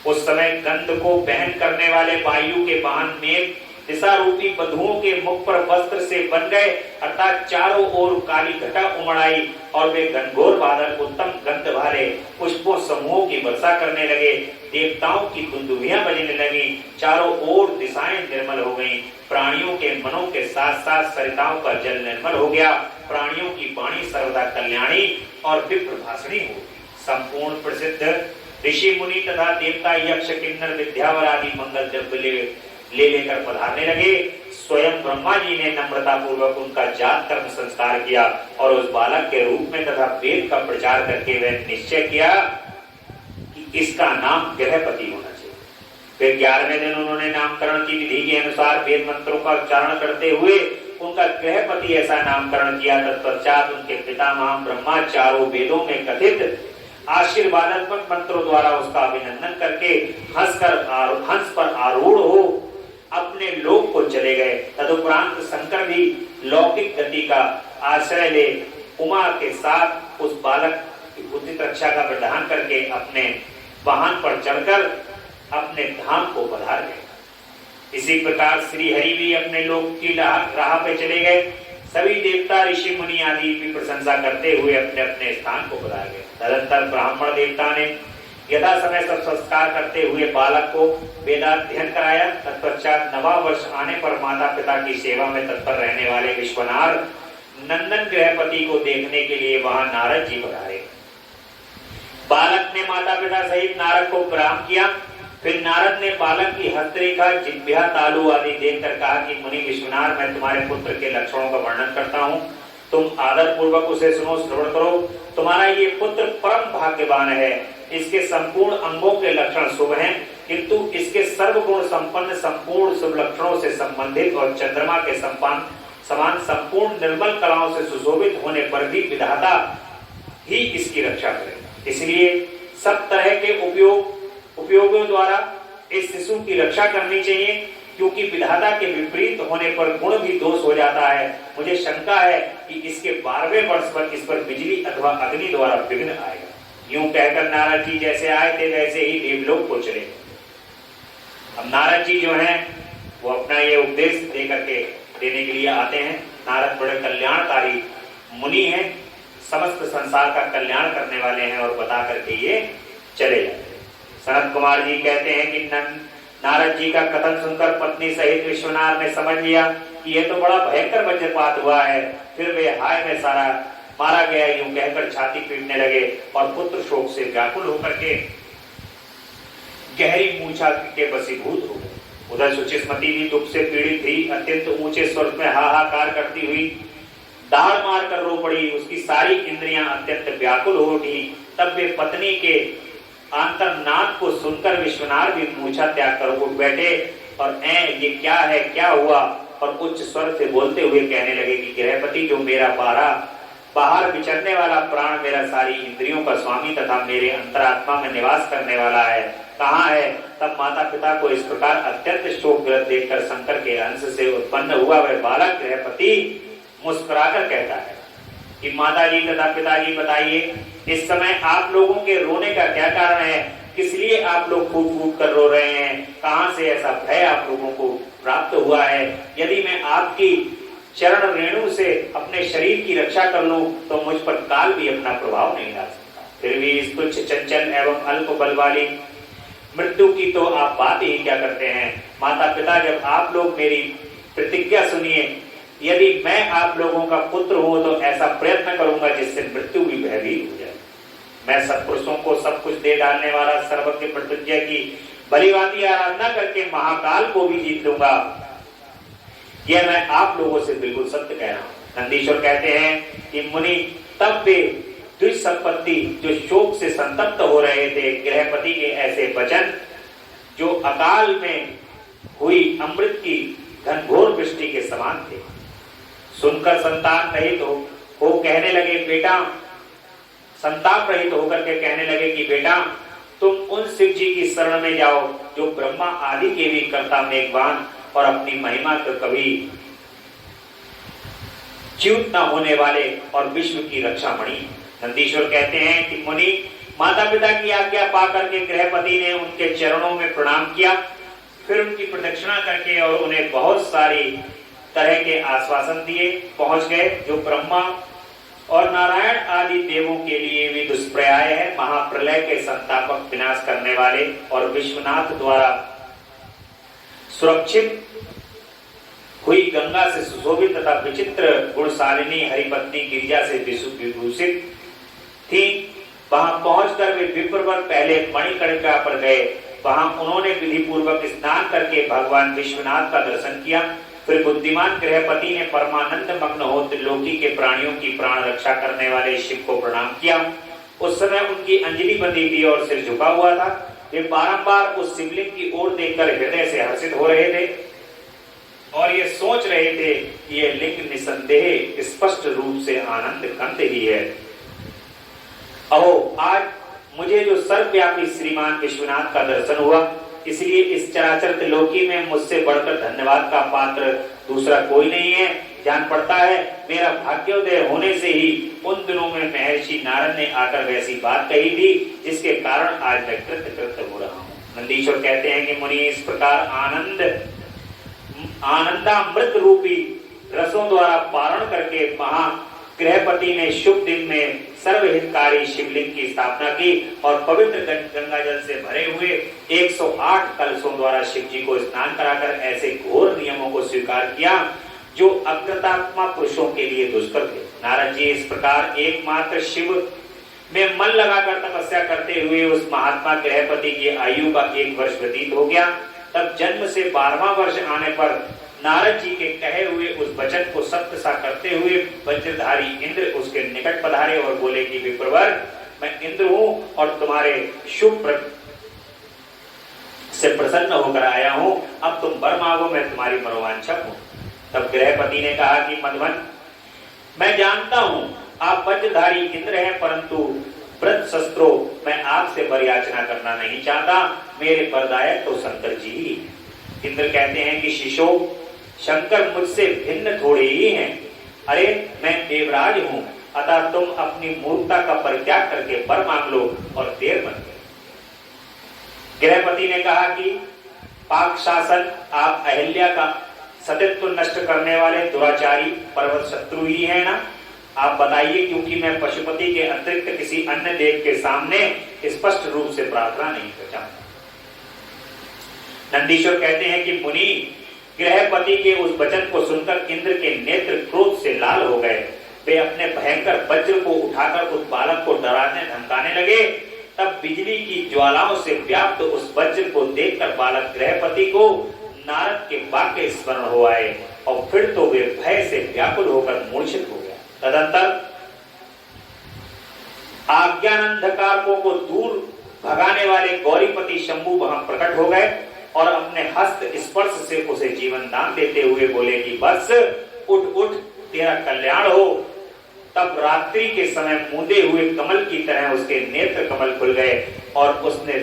उस समय गंध को बहन करने वाले वायु के वाहन मेघ दिशा रूपी बधुओं के मुख पर वस्त्र से बन गए, अर्थात चारों ओर काली घटा उमड़ आई और वे घनघोर बादल उत्तम गंध वाले पुष्पों समूहों की वर्षा करने लगे। देवताओं की दुंदुभियां बजने लगी, चारों ओर दिशाएं निर्मल हो गईं, प्राणियों के मनों के साथ साथ सरिताओं का जल निर्मल हो गया, प्राणियों की वाणी सर्वदा कल्याणी और विप्र भाषणी हो। संपूर्ण प्रसिद्ध ऋषि मुनि तथा देवता यक्ष किन्नर विद्यावर आदि मंगल द्रव्य ले लेकर पधारने लगे। स्वयं ब्रह्मा जी ने नम्रता पूर्वक उनका जात कर्म संस्कार किया और उस बालक के रूप में तथा वेद का प्रचार करके वह निश्चय किया कि इसका नाम गृहपति होना चाहिए। फिर 11वें दिन उन्होंने नामकरण की विधि के अनुसार वेद मंत्रों का उच्चारण करते हुए उनका गृहपति ऐसा नामकरण किया। तत्पश्चात उनके पितामह ब्रह्मा चारों वेदों में कथित आशीर्वादात्मक मंत्रों द्वारा उसका अभिनंदन करके हंस पर आरूढ़ हो अपने लोक को चले गए। तदुपरांत शंकर भी लौकिक गति का आश्रय ले उमा के साथ उस बालक की बुद्धि रक्षा का विधान करके अपने वाहन पर चढ़कर अपने धाम को पधार गए। इसी प्रकार श्री हरि भी अपने लोक की राह पे चले गए। सभी देवता ऋषि मुनि आदि की प्रशंसा करते हुए अपने अपने स्थान को पधार गए। तदंतर ब्राह्मण देवता ने यथा समय सब संस्कार करते हुए बालक को वेदाध्ययन कराया। तत्पश्चात नवा वर्ष आने पर माता पिता की सेवा में तत्पर रहने वाले विश्वनाथ नंदन गृहपति को देखने के लिए वहां नारद जी पधारे। बालक ने माता पिता सहित नारद को प्रणाम किया। फिर नारद ने बालक की हस्तरेखा, जिह्वा, तालु आदि देखकर कहा कि मुनि विश्वनाथ, मैं तुम्हारे पुत्र के लक्षणों का वर्णन करता हूँ, तुम आदर पूर्वक उसे सुनो, श्रवण करो। तुम्हारा ये पुत्र परम भाग्यवान है। इसके संपूर्ण अंगों के लक्षण शुभ हैं, किंतु इसके सर्वगुण संपन्न संपूर्ण शुभ लक्षणों से संबंधित और चंद्रमा के समान संपूर्ण निर्मल कलाओं से सुशोभित होने पर भी विधाता ही इसकी रक्षा करेगा। इसलिए सब तरह के उपयोगों द्वारा इस शिशु की रक्षा करनी चाहिए, क्योंकि विधाता के विपरीत होने पर गुण भी दोष हो जाता है। मुझे शंका है कि इसके 12वें वर्ष पर इस पर बिजली अथवा अग्नि द्वारा विघ्न आएगा। यूं कहकर नारद जी जैसे आए थे वैसे ही देवलोक को चले। अब नारद जी जो हैं वो अपना ये उपदेश देने के लिए आते हैं। नारद बड़े कल्याणकारी मुनि हैं, समस्त संसार का कल्याण करने वाले हैं और बता करके ये चले जाते हैं। सनत कुमार जी कहते हैं कि नारद जी का कथन सुनकर पत्नी सहित विश्वनाथ ने समझ लिया कि यह तो बड़ा भयंकर वज्रपात हुआ है। फिर वे हाय में सारा मारा गया यूं कहकर छाती पीटने लगे और पुत्र शोक से व्याकुल होकर के गहरी मूर्छा के वशीभूत हो गए। उधर सुचिस्मती भी दुख से पीड़ित थी। अत्यंत ऊंचे स्वर में हाहाकार करती हुई दाढ़ मार कर रो पड़ी। उसकी सारी इंद्रियां अत्यंत व्याकुल हो उठी। तब वे पत्नी के आंतरनाद को सुनकर विश्वनाथ भी मूर्छा त्याग कर उठ बैठे और ये क्या है, क्या हुआ, और उच्च स्वर से बोलते हुए कहने लगे कि गृहपति, जो मेरा बाहर विचरने वाला प्राण, मेरा सारी इंद्रियों का स्वामी तथा मेरे अंतरात्मा में निवास करने वाला है, कहाँ है? तब माता पिता को इस प्रकार अत्यंत शोकग्रस्त देखकर शंकर के अंश से उत्पन्न हुआ वह बालक गृहपति मुस्कुराकर कहता है कि माता जी तथा पिताजी, बताइए इस समय आप लोगों के रोने का क्या कारण है? किस लिए आप लोग फूट फूट कर रो रहे हैं? कहां से ऐसा भय आप लोगों को प्राप्त हुआ है? यदि मैं आपकी चरण रेणु से अपने शरीर की रक्षा कर लूं तो मुझ पर काल भी अपना प्रभाव नहीं डाल सकता। फिर भी इस तुच्छ, चंचल एवं अल्प बल वाली मृत्यु की तो आप बात ही क्या करते हैं? माता पिता, जब आप लोग मेरी प्रतिज्ञा सुनिए, यदि मैं आप लोगों का पुत्र हूं तो ऐसा प्रयत्न करूंगा जिससे मृत्यु भी भयभीत हो जाए। मैं सत्पुरुषों को सब कुछ दे डालने वाला सर्वज्ञ प्रतिज्ञा की भलीभांति आराधना करके महाकाल को भी जीत लूंगा। यह मैं आप लोगों से बिल्कुल सत्य कह रहा हूं। नंदीश्वर कहते हैं कि मुनि, तब वे द्विज संपत्ति जो शोक से संतप्त हो रहे थे, गृहपति के ऐसे वचन जो अकाल में हुई अमृत की घनघोर वृष्टि के समान थे, सुनकर संताप रहित कहने लगे, बेटा, संताप रहित होकर के कहने लगे कि बेटा, तुम उन शिव जी की शरण में जाओ जो ब्रह्मा आदि के भी कर्ता मेघवान और अपनी महिमा को कभी च्युत न होने वाले और विश्व की रक्षा मणि। नंदीश्वर कहते हैं कि मुनि, माता पिता की आज्ञा पाकर के गृहपति ने उनके चरणों में प्रणाम किया। फिर उनकी प्रदक्षिणा करके और उन्हें बहुत सारी तरह के आश्वासन दिए पहुंच गए जो ब्रह्मा और नारायण आदि देवों के लिए भी दुष्प्रयाय है। महाप्रलय के संतापक, विनाश करने वाले और विश्वनाथ द्वारा सुरक्षित हुई गंगा से सुशोभित तथा विचित्र गुणशालिनी हरिपत्नी गिरिजा से विभूषित थी। वहां पहुंचकर वे विप्रवर पहले मणिकर्णिका पर गए। वहां उन्होंने विधि पूर्वक स्नान करके भगवान विश्वनाथ का दर्शन किया। फिर बुद्धिमान गृहपति ने परमानंद मग्न हो त्रिलोकी के प्राणियों की प्राण रक्षा करने वाले शिव को प्रणाम किया। उस समय उनकी अंजलि बंधी थी और सिर झुका हुआ था। वे बारंबार उस शिवलिंग की ओर देखकर हृदय से हर्षित हो रहे थे और ये सोच रहे थे कि यह लिंग निसंदेह स्पष्ट रूप से आनंद कंद ही है। अहो, आज मुझे जो सर्वव्यापी श्रीमान विश्वनाथ का दर्शन हुआ, इसलिए इस चराचर त्रिलोकी में मुझसे बढ़कर धन्यवाद का पात्र दूसरा कोई नहीं है। जान पड़ता है मेरा भाग्योदय होने से ही उन दिनों में महर्षि नारद ने आकर वैसी बात कही थी जिसके कारण आज मैं कृतकृत हो रहा हूँ। नंदीश्वर कहते हैं कि मुनि, इस प्रकार आनंदामृत रूपी रसों द्वारा पारण करके गृहपति ने शुभ दिन में सर्वहितकारी शिवलिंग की स्थापना की और पवित्र गंगा जल से भरे हुए 108 कलशों द्वारा शिव जी को स्नान कराकर ऐसे घोर नियमों को स्वीकार किया जो अज्ञातात्मा पुरुषों के लिए दुष्कर थे। नारद जी इस प्रकार एकमात्र शिव में मन लगाकर तपस्या करते हुए उस महात्मा गृहपति की आयु का 1 वर्ष व्यतीत हो गया। तब जन्म से 12वां वर्ष आने पर नारद जी के कहे हुए उस वचन को सत्य सा करते हुए वज्रधारी इंद्र उसके निकट पधारे और बोले कि विप्रवर, मैं इंद्र हूं और तुम्हारे शुभ से प्रसन्न होकर आया हूं। अब तुम वर मांगो, मैं तुम्हारी मनोवांछा हूं। तब गृहपति ने कहा कि मधुवन, मैं जानता हूं आप वज्रधारी इंद्र हैं, परंतु व्रत शस्त्रों मैं आपसे वर याचना करना नहीं चाहता। मेरे वरदायक तो शंकर जी ही। इंद्र कहते हैं कि शिशो, शंकर मुझसे भिन्न थोड़े ही हैं। अरे मैं देवराज हूं, अतः तुम अपनी मूर्खता का परित्याग करके वर मांग लो और देर मत करो। गृहपति ने कहा कि पाक शासन, आप अहिल्या का सतीत्व नष्ट करने वाले दुराचारी पर्वत शत्रु ही है ना? आप बताइए, क्योंकि मैं पशुपति के अतिरिक्त किसी अन्य देव के सामने स्पष्ट रूप से प्रार्थना नहीं कर चाहता। नंदीश्वर कहते हैं कि मुनि, गृहपति के उस वचन को सुनकर इंद्र के नेत्र क्रोध से लाल हो गए। वे अपने भयंकर वज्र को उठाकर उस बालक को डराने धमकाने लगे। तब बिजली की ज्वालाओं से व्याप्त उस वज्र को देखकर बालक गृहपति को नारद के वाक्य स्मरण हो आए और फिर तो वे भय से व्याकुल होकर मूर्छित हो गया। तदंतर आज्ञानंधकारकों को दूर भगाने वाले गौरीपति शंभु वहां प्रकट हो गए और अपने हस्त स्पर्श से उसे जीवन दान देते हुए बोले कि बस उठ उठ, तेरा कल्याण हो। तब रात्रि के समय मूंदे हुए कमल की तरह उसके नेत्र कमल खुल गए और उसने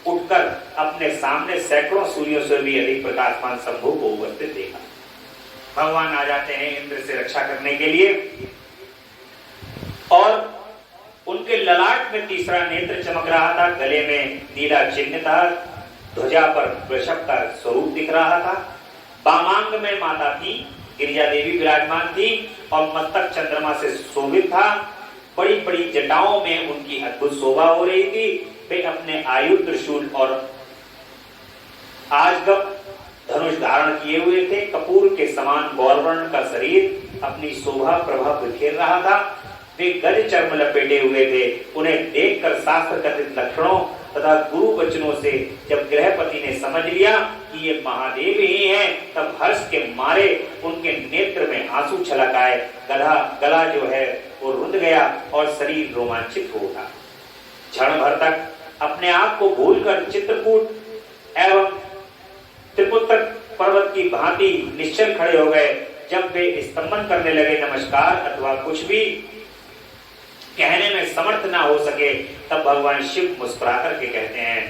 उठकर अपने सामने सैकड़ों सूर्यों से भी अधिक प्रकाशमान शंभु को उपस्थित देखा। भगवान आ जाते हैं इंद्र से रक्षा करने के लिए और उनके ललाट में तीसरा नेत्र चमक रहा था, गले में नीला चिन्ह था, ध्वजा पर वृषभ का स्वरूप दिख रहा था। वामांग में माता थी, गिरिजा देवी विराजमान थी और मस्तक चंद्रमा से शोभित था। बड़ी बड़ी जटाओं में उनकी अद्भुत शोभा हो रही थी। वे अपने आयु त्रिशूल और आजगब धनुष धारण किए हुए थे। कपूर के समान गौरवर्ण का शरीर अपनी शोभा प्रभा बिखेर रहा था। वे गज चर्म लपेटे हुए थे। उन्हें देखकर शास्त्र कथित लक्षणों तथा गुरु वचनों से जब गृहपति ने समझ लिया कि ये महादेव ही हैं, तब हर्ष के मारे उनके नेत्र में आंसू छलक आए। गला जो है वो रुंध गया और शरीर रोमांचित हो उठा। क्षण भर तक अपने आप को भूलकर चित्रकूट एवं त्रिपुत्र पर्वत की भांति निश्चल खड़े हो गए। जब वे स्तंभन करने लगे, नमस्कार अथवा कुछ भी कहने में समर्थ ना हो सके, तब भगवान शिव मुस्कुरा करके कहते हैं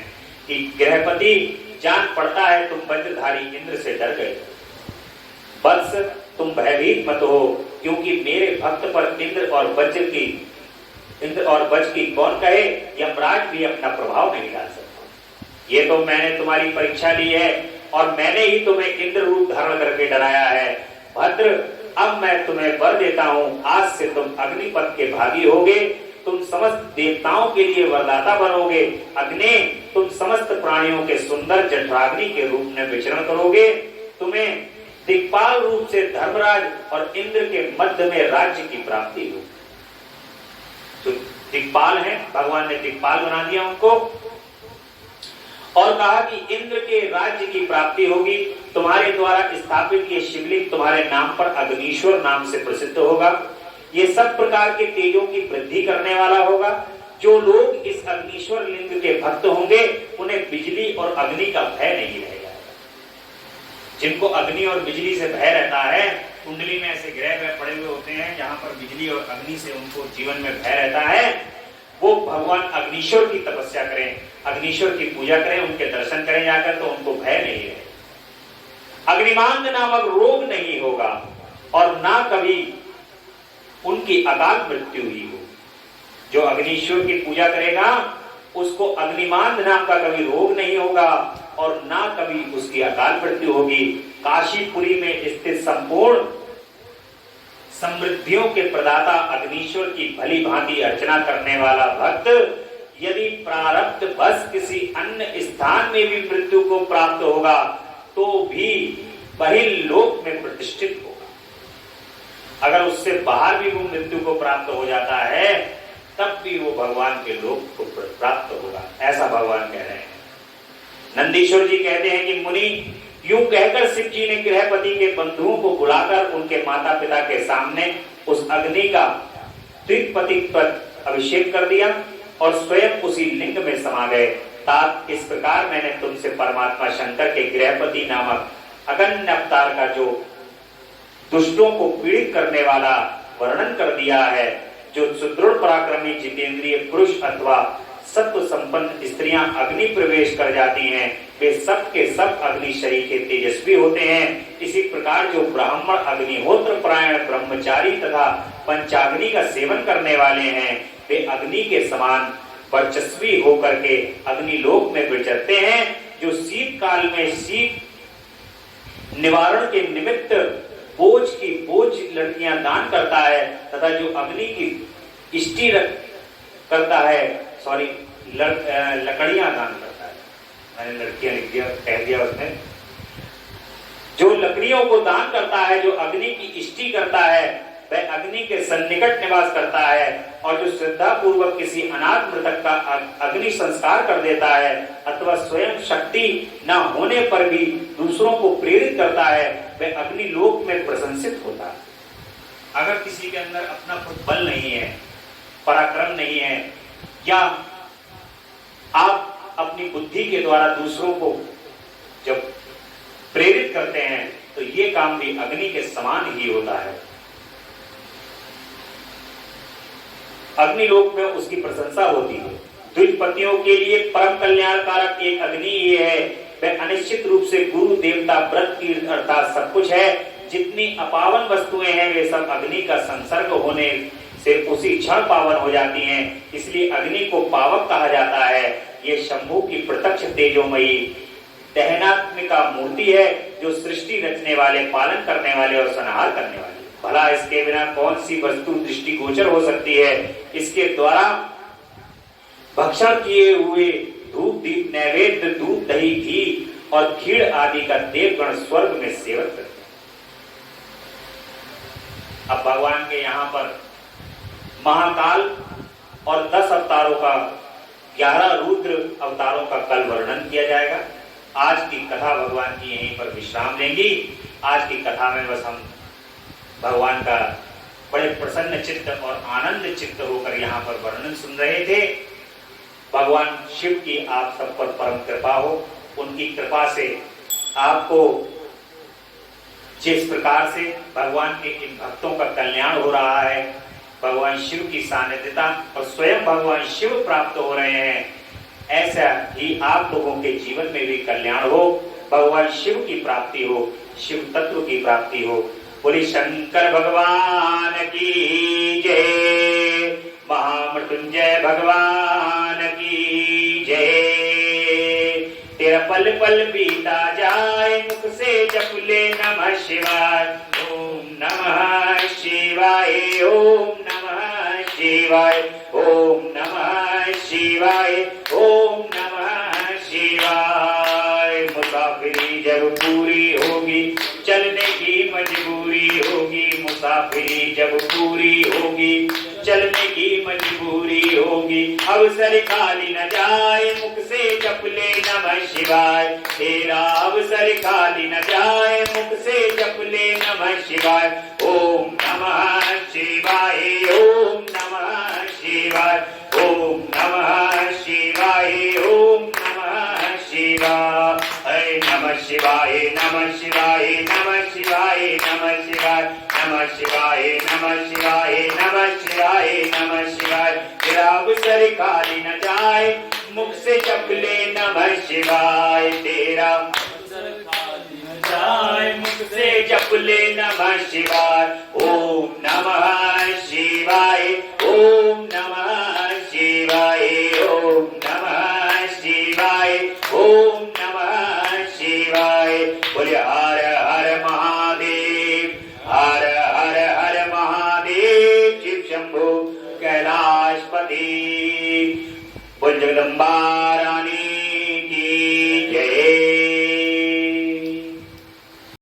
कि गृहपति, जान पड़ता है तुम वज्रधारी इंद्र से डर गए। वत्स, तुम भयभीत मत हो, क्योंकि मेरे भक्त पर इंद्र और वज्र की कौन कहे, यमराज भी अपना प्रभाव नहीं डाल सकता। ये तो मैंने तुम्हारी परीक्षा ली है और मैंने ही तुम्हें इंद्र रूप धारण करके डराया है। भद्र, अब मैं तुम्हें वर देता हूं, आज से तुम अग्निपथ के भागी होगे। तुम समस्त देवताओं के लिए वरदाता बनोगे। अग्नि, तुम समस्त प्राणियों के सुंदर जठराग्नि के रूप में विचरण करोगे। तुम्हें दिक्पाल रूप से धर्मराज और इंद्र के मध्य में राज्य की प्राप्ति होगी। तो दिक्पाल है, भगवान ने दिक्पाल बना दिया उनको और कहा कि इंद्र के राज्य की प्राप्ति होगी। तुम्हारे द्वारा स्थापित ये शिवलिंग तुम्हारे नाम पर अग्निश्वर नाम से प्रसिद्ध होगा। ये सब प्रकार के तेजों की वृद्धि करने वाला होगा। जो लोग इस अग्निश्वर लिंग के भक्त होंगे, उन्हें बिजली और अग्नि का भय नहीं रहेगा। जिनको अग्नि और बिजली से भय रहता है, कुंडली में ऐसे ग्रह पड़े हुए होते हैं जहां पर बिजली और अग्नि से उनको जीवन में भय रहता है, वो भगवान अग्निश्वर की तपस्या करें, अग्निश्वर की पूजा करें, उनके दर्शन करें जाकर, तो उनको भय नहीं है। अग्निमांद नामक रोग नहीं होगा और ना कभी उनकी अकाल मृत्यु ही हो। जो अग्निश्वर की पूजा करेगा उसको अग्निमांद नाम का कभी रोग नहीं होगा और ना कभी उसकी अकाल मृत्यु होगी। काशीपुरी में स्थित संपूर्ण समृद्धियों के प्रदाता अग्नीश्वर की भली भांति अर्चना करने वाला भक्त यदि प्रारब्ध बस किसी अन्य स्थान में भी मृत्यु को प्राप्त होगा तो भी बहिर्लोक में प्रतिष्ठित होगा। अगर उससे बाहर भी वो मृत्यु को प्राप्त हो जाता है तब भी वो भगवान के लोक को प्राप्त होगा, ऐसा भगवान कह रहे हैं। नंदीश्वर जी कहते हैं कि मुनि, यूं कहकर शिव जी ने गृहपति के बंधुओं को बुलाकर उनके माता पिता के सामने उस अग्नि का त्रिपति पर अभिषेक कर दिया और स्वयं उसी लिंग में समा गए। तात इस प्रकार मैंने तुमसे परमात्मा शंकर के गृहपति नामक अगण्य अवतार का जो दुष्टों को पीड़ित करने वाला वर्णन कर दिया है। जो सुदृढ़ पराक्रमी जितेंद्रिय पुरुष अथवा सत्व संपन्न स्त्रियां अग्नि प्रवेश कर जाती हैं वे सब के सब अग्नि शरीर के तेजस्वी होते हैं। इसी प्रकार जो ब्राह्मण अग्निहोत्र परायण ब्रह्मचारी तथा पंचाग्नि का सेवन करने वाले हैं वे अग्नि के समान वर्चस्वी होकर के अग्निलोक में विचरते हैं। जो शीत काल में शीत निवारण के निमित्त बोझ लड़कियां दान करता है तथा जो अग्नि की इष्टि करता है लकड़ियां दान करता है, मैंने लड़कियां लिख दिया, कह दिया उसमें। जो लकड़ियों को दान करता है, जो अग्नि की इष्टि करता है, वह अग्नि के सन्निकट निवास करता है। और जो श्रद्धा पूर्वक किसी अनाथ मृतक का अग्नि संस्कार कर देता है अथवा स्वयं शक्ति न होने पर भी दूसरों को प्रेरित करता है वह अग्नि लोक में प्रशंसित होता है। अगर किसी के अंदर अपना खुद बल नहीं है, पराक्रम नहीं है, या आप अपनी बुद्धि के द्वारा दूसरों को जब प्रेरित करते हैं तो ये काम भी अग्नि के समान ही होता है। अग्निलोक में उसकी प्रशंसा होती है। द्विजपतियों के लिए परम कल्याणकारक एक अग्नि ही है। वह अनिश्चित रूप से गुरु देवता व्रत तीर्थ अर्थात सब कुछ है। जितनी अपावन वस्तुएं हैं वे सब अग्नि का संसर्ग होने से उसी क्षण पावन हो जाती हैं। इसलिए अग्नि को पावक कहा जाता है। ये शंभु की प्रत्यक्ष तेजोमयी दहनात्मिका मूर्ति है जो सृष्टि रचने वाले, पालन करने वाले और संहार करने वाले। भला इसके बिना कौन सी वस्तु दृष्टि गोचर हो सकती है। इसके द्वारा भक्षण किए हुए धूप दीप नैवेद्य दूध दही घी और खीर आदि का देवगण स्वर्ग में सेवन करते हैं। अब भगवान के यहाँ पर महाकाल और 10 अवतारों का 11 रुद्र अवतारों का कल वर्णन किया जाएगा। आज की कथा भगवान की यहीं पर विश्राम लेंगी। आज की कथा में बस हम भगवान का बड़े प्रसन्न चित्त और आनंद चित्त होकर यहाँ पर वर्णन सुन रहे थे। भगवान शिव की आप सब पर परम कृपा हो। उनकी कृपा से आपको जिस प्रकार से भगवान के इन भक्तों का कल्याण हो रहा है, भगवान शिव की सानिध्यता और स्वयं भगवान शिव प्राप्त हो रहे हैं, ऐसा ही आप लोगों के जीवन में भी कल्याण हो। भगवान शिव की प्राप्ति हो, शिव तत्व की प्राप्ति हो। बोली शंकर भगवान की जय, महामृत्युंजय भगवान की जय। तेरा पल पल बीता जाए मुख से जप ले नमः शिवाय। ओम नमः शिवाय, ओम नमः शिवाय, ओम नमः शिवाय, ओम नमः शिवाय। मुसाफिरी जब पूरी होगी चलने की मजबूरी होगी, मुसाफिरी जब पूरी होगी चलने की मजबूरी होगी। अवसर खाली न जाए मुख से जप ले नमः शिवाय। तेरा अवसर खाली न जाए मुख से जप ले नमः शिवाय। ओम नमः शिवाय, ओम नमः शिवाय, ओम नमः शिवाय, ओम नमः शिवाय। नमः शिवाय, नमः शिवाय, नमः शिवाय, नमः शिवाय, नमः शिवाय, नमः शिवाय, नमः शिवाय, नमः शिवाय। तेरा अवसर खाली न जाए मुख से जप ले नमः शिवाय। तेरा अवसर खाली न जाए मुख से जप ले नमः शिवाय। ओम नमः शिवाय, ओम नमः शिवाय, ओम नमः शिवाय, ओम नमः शिवाय। बोले हर हर महादेव, हर हर हर महादेव। शंभु कैलाशपति बोल जगदम्बा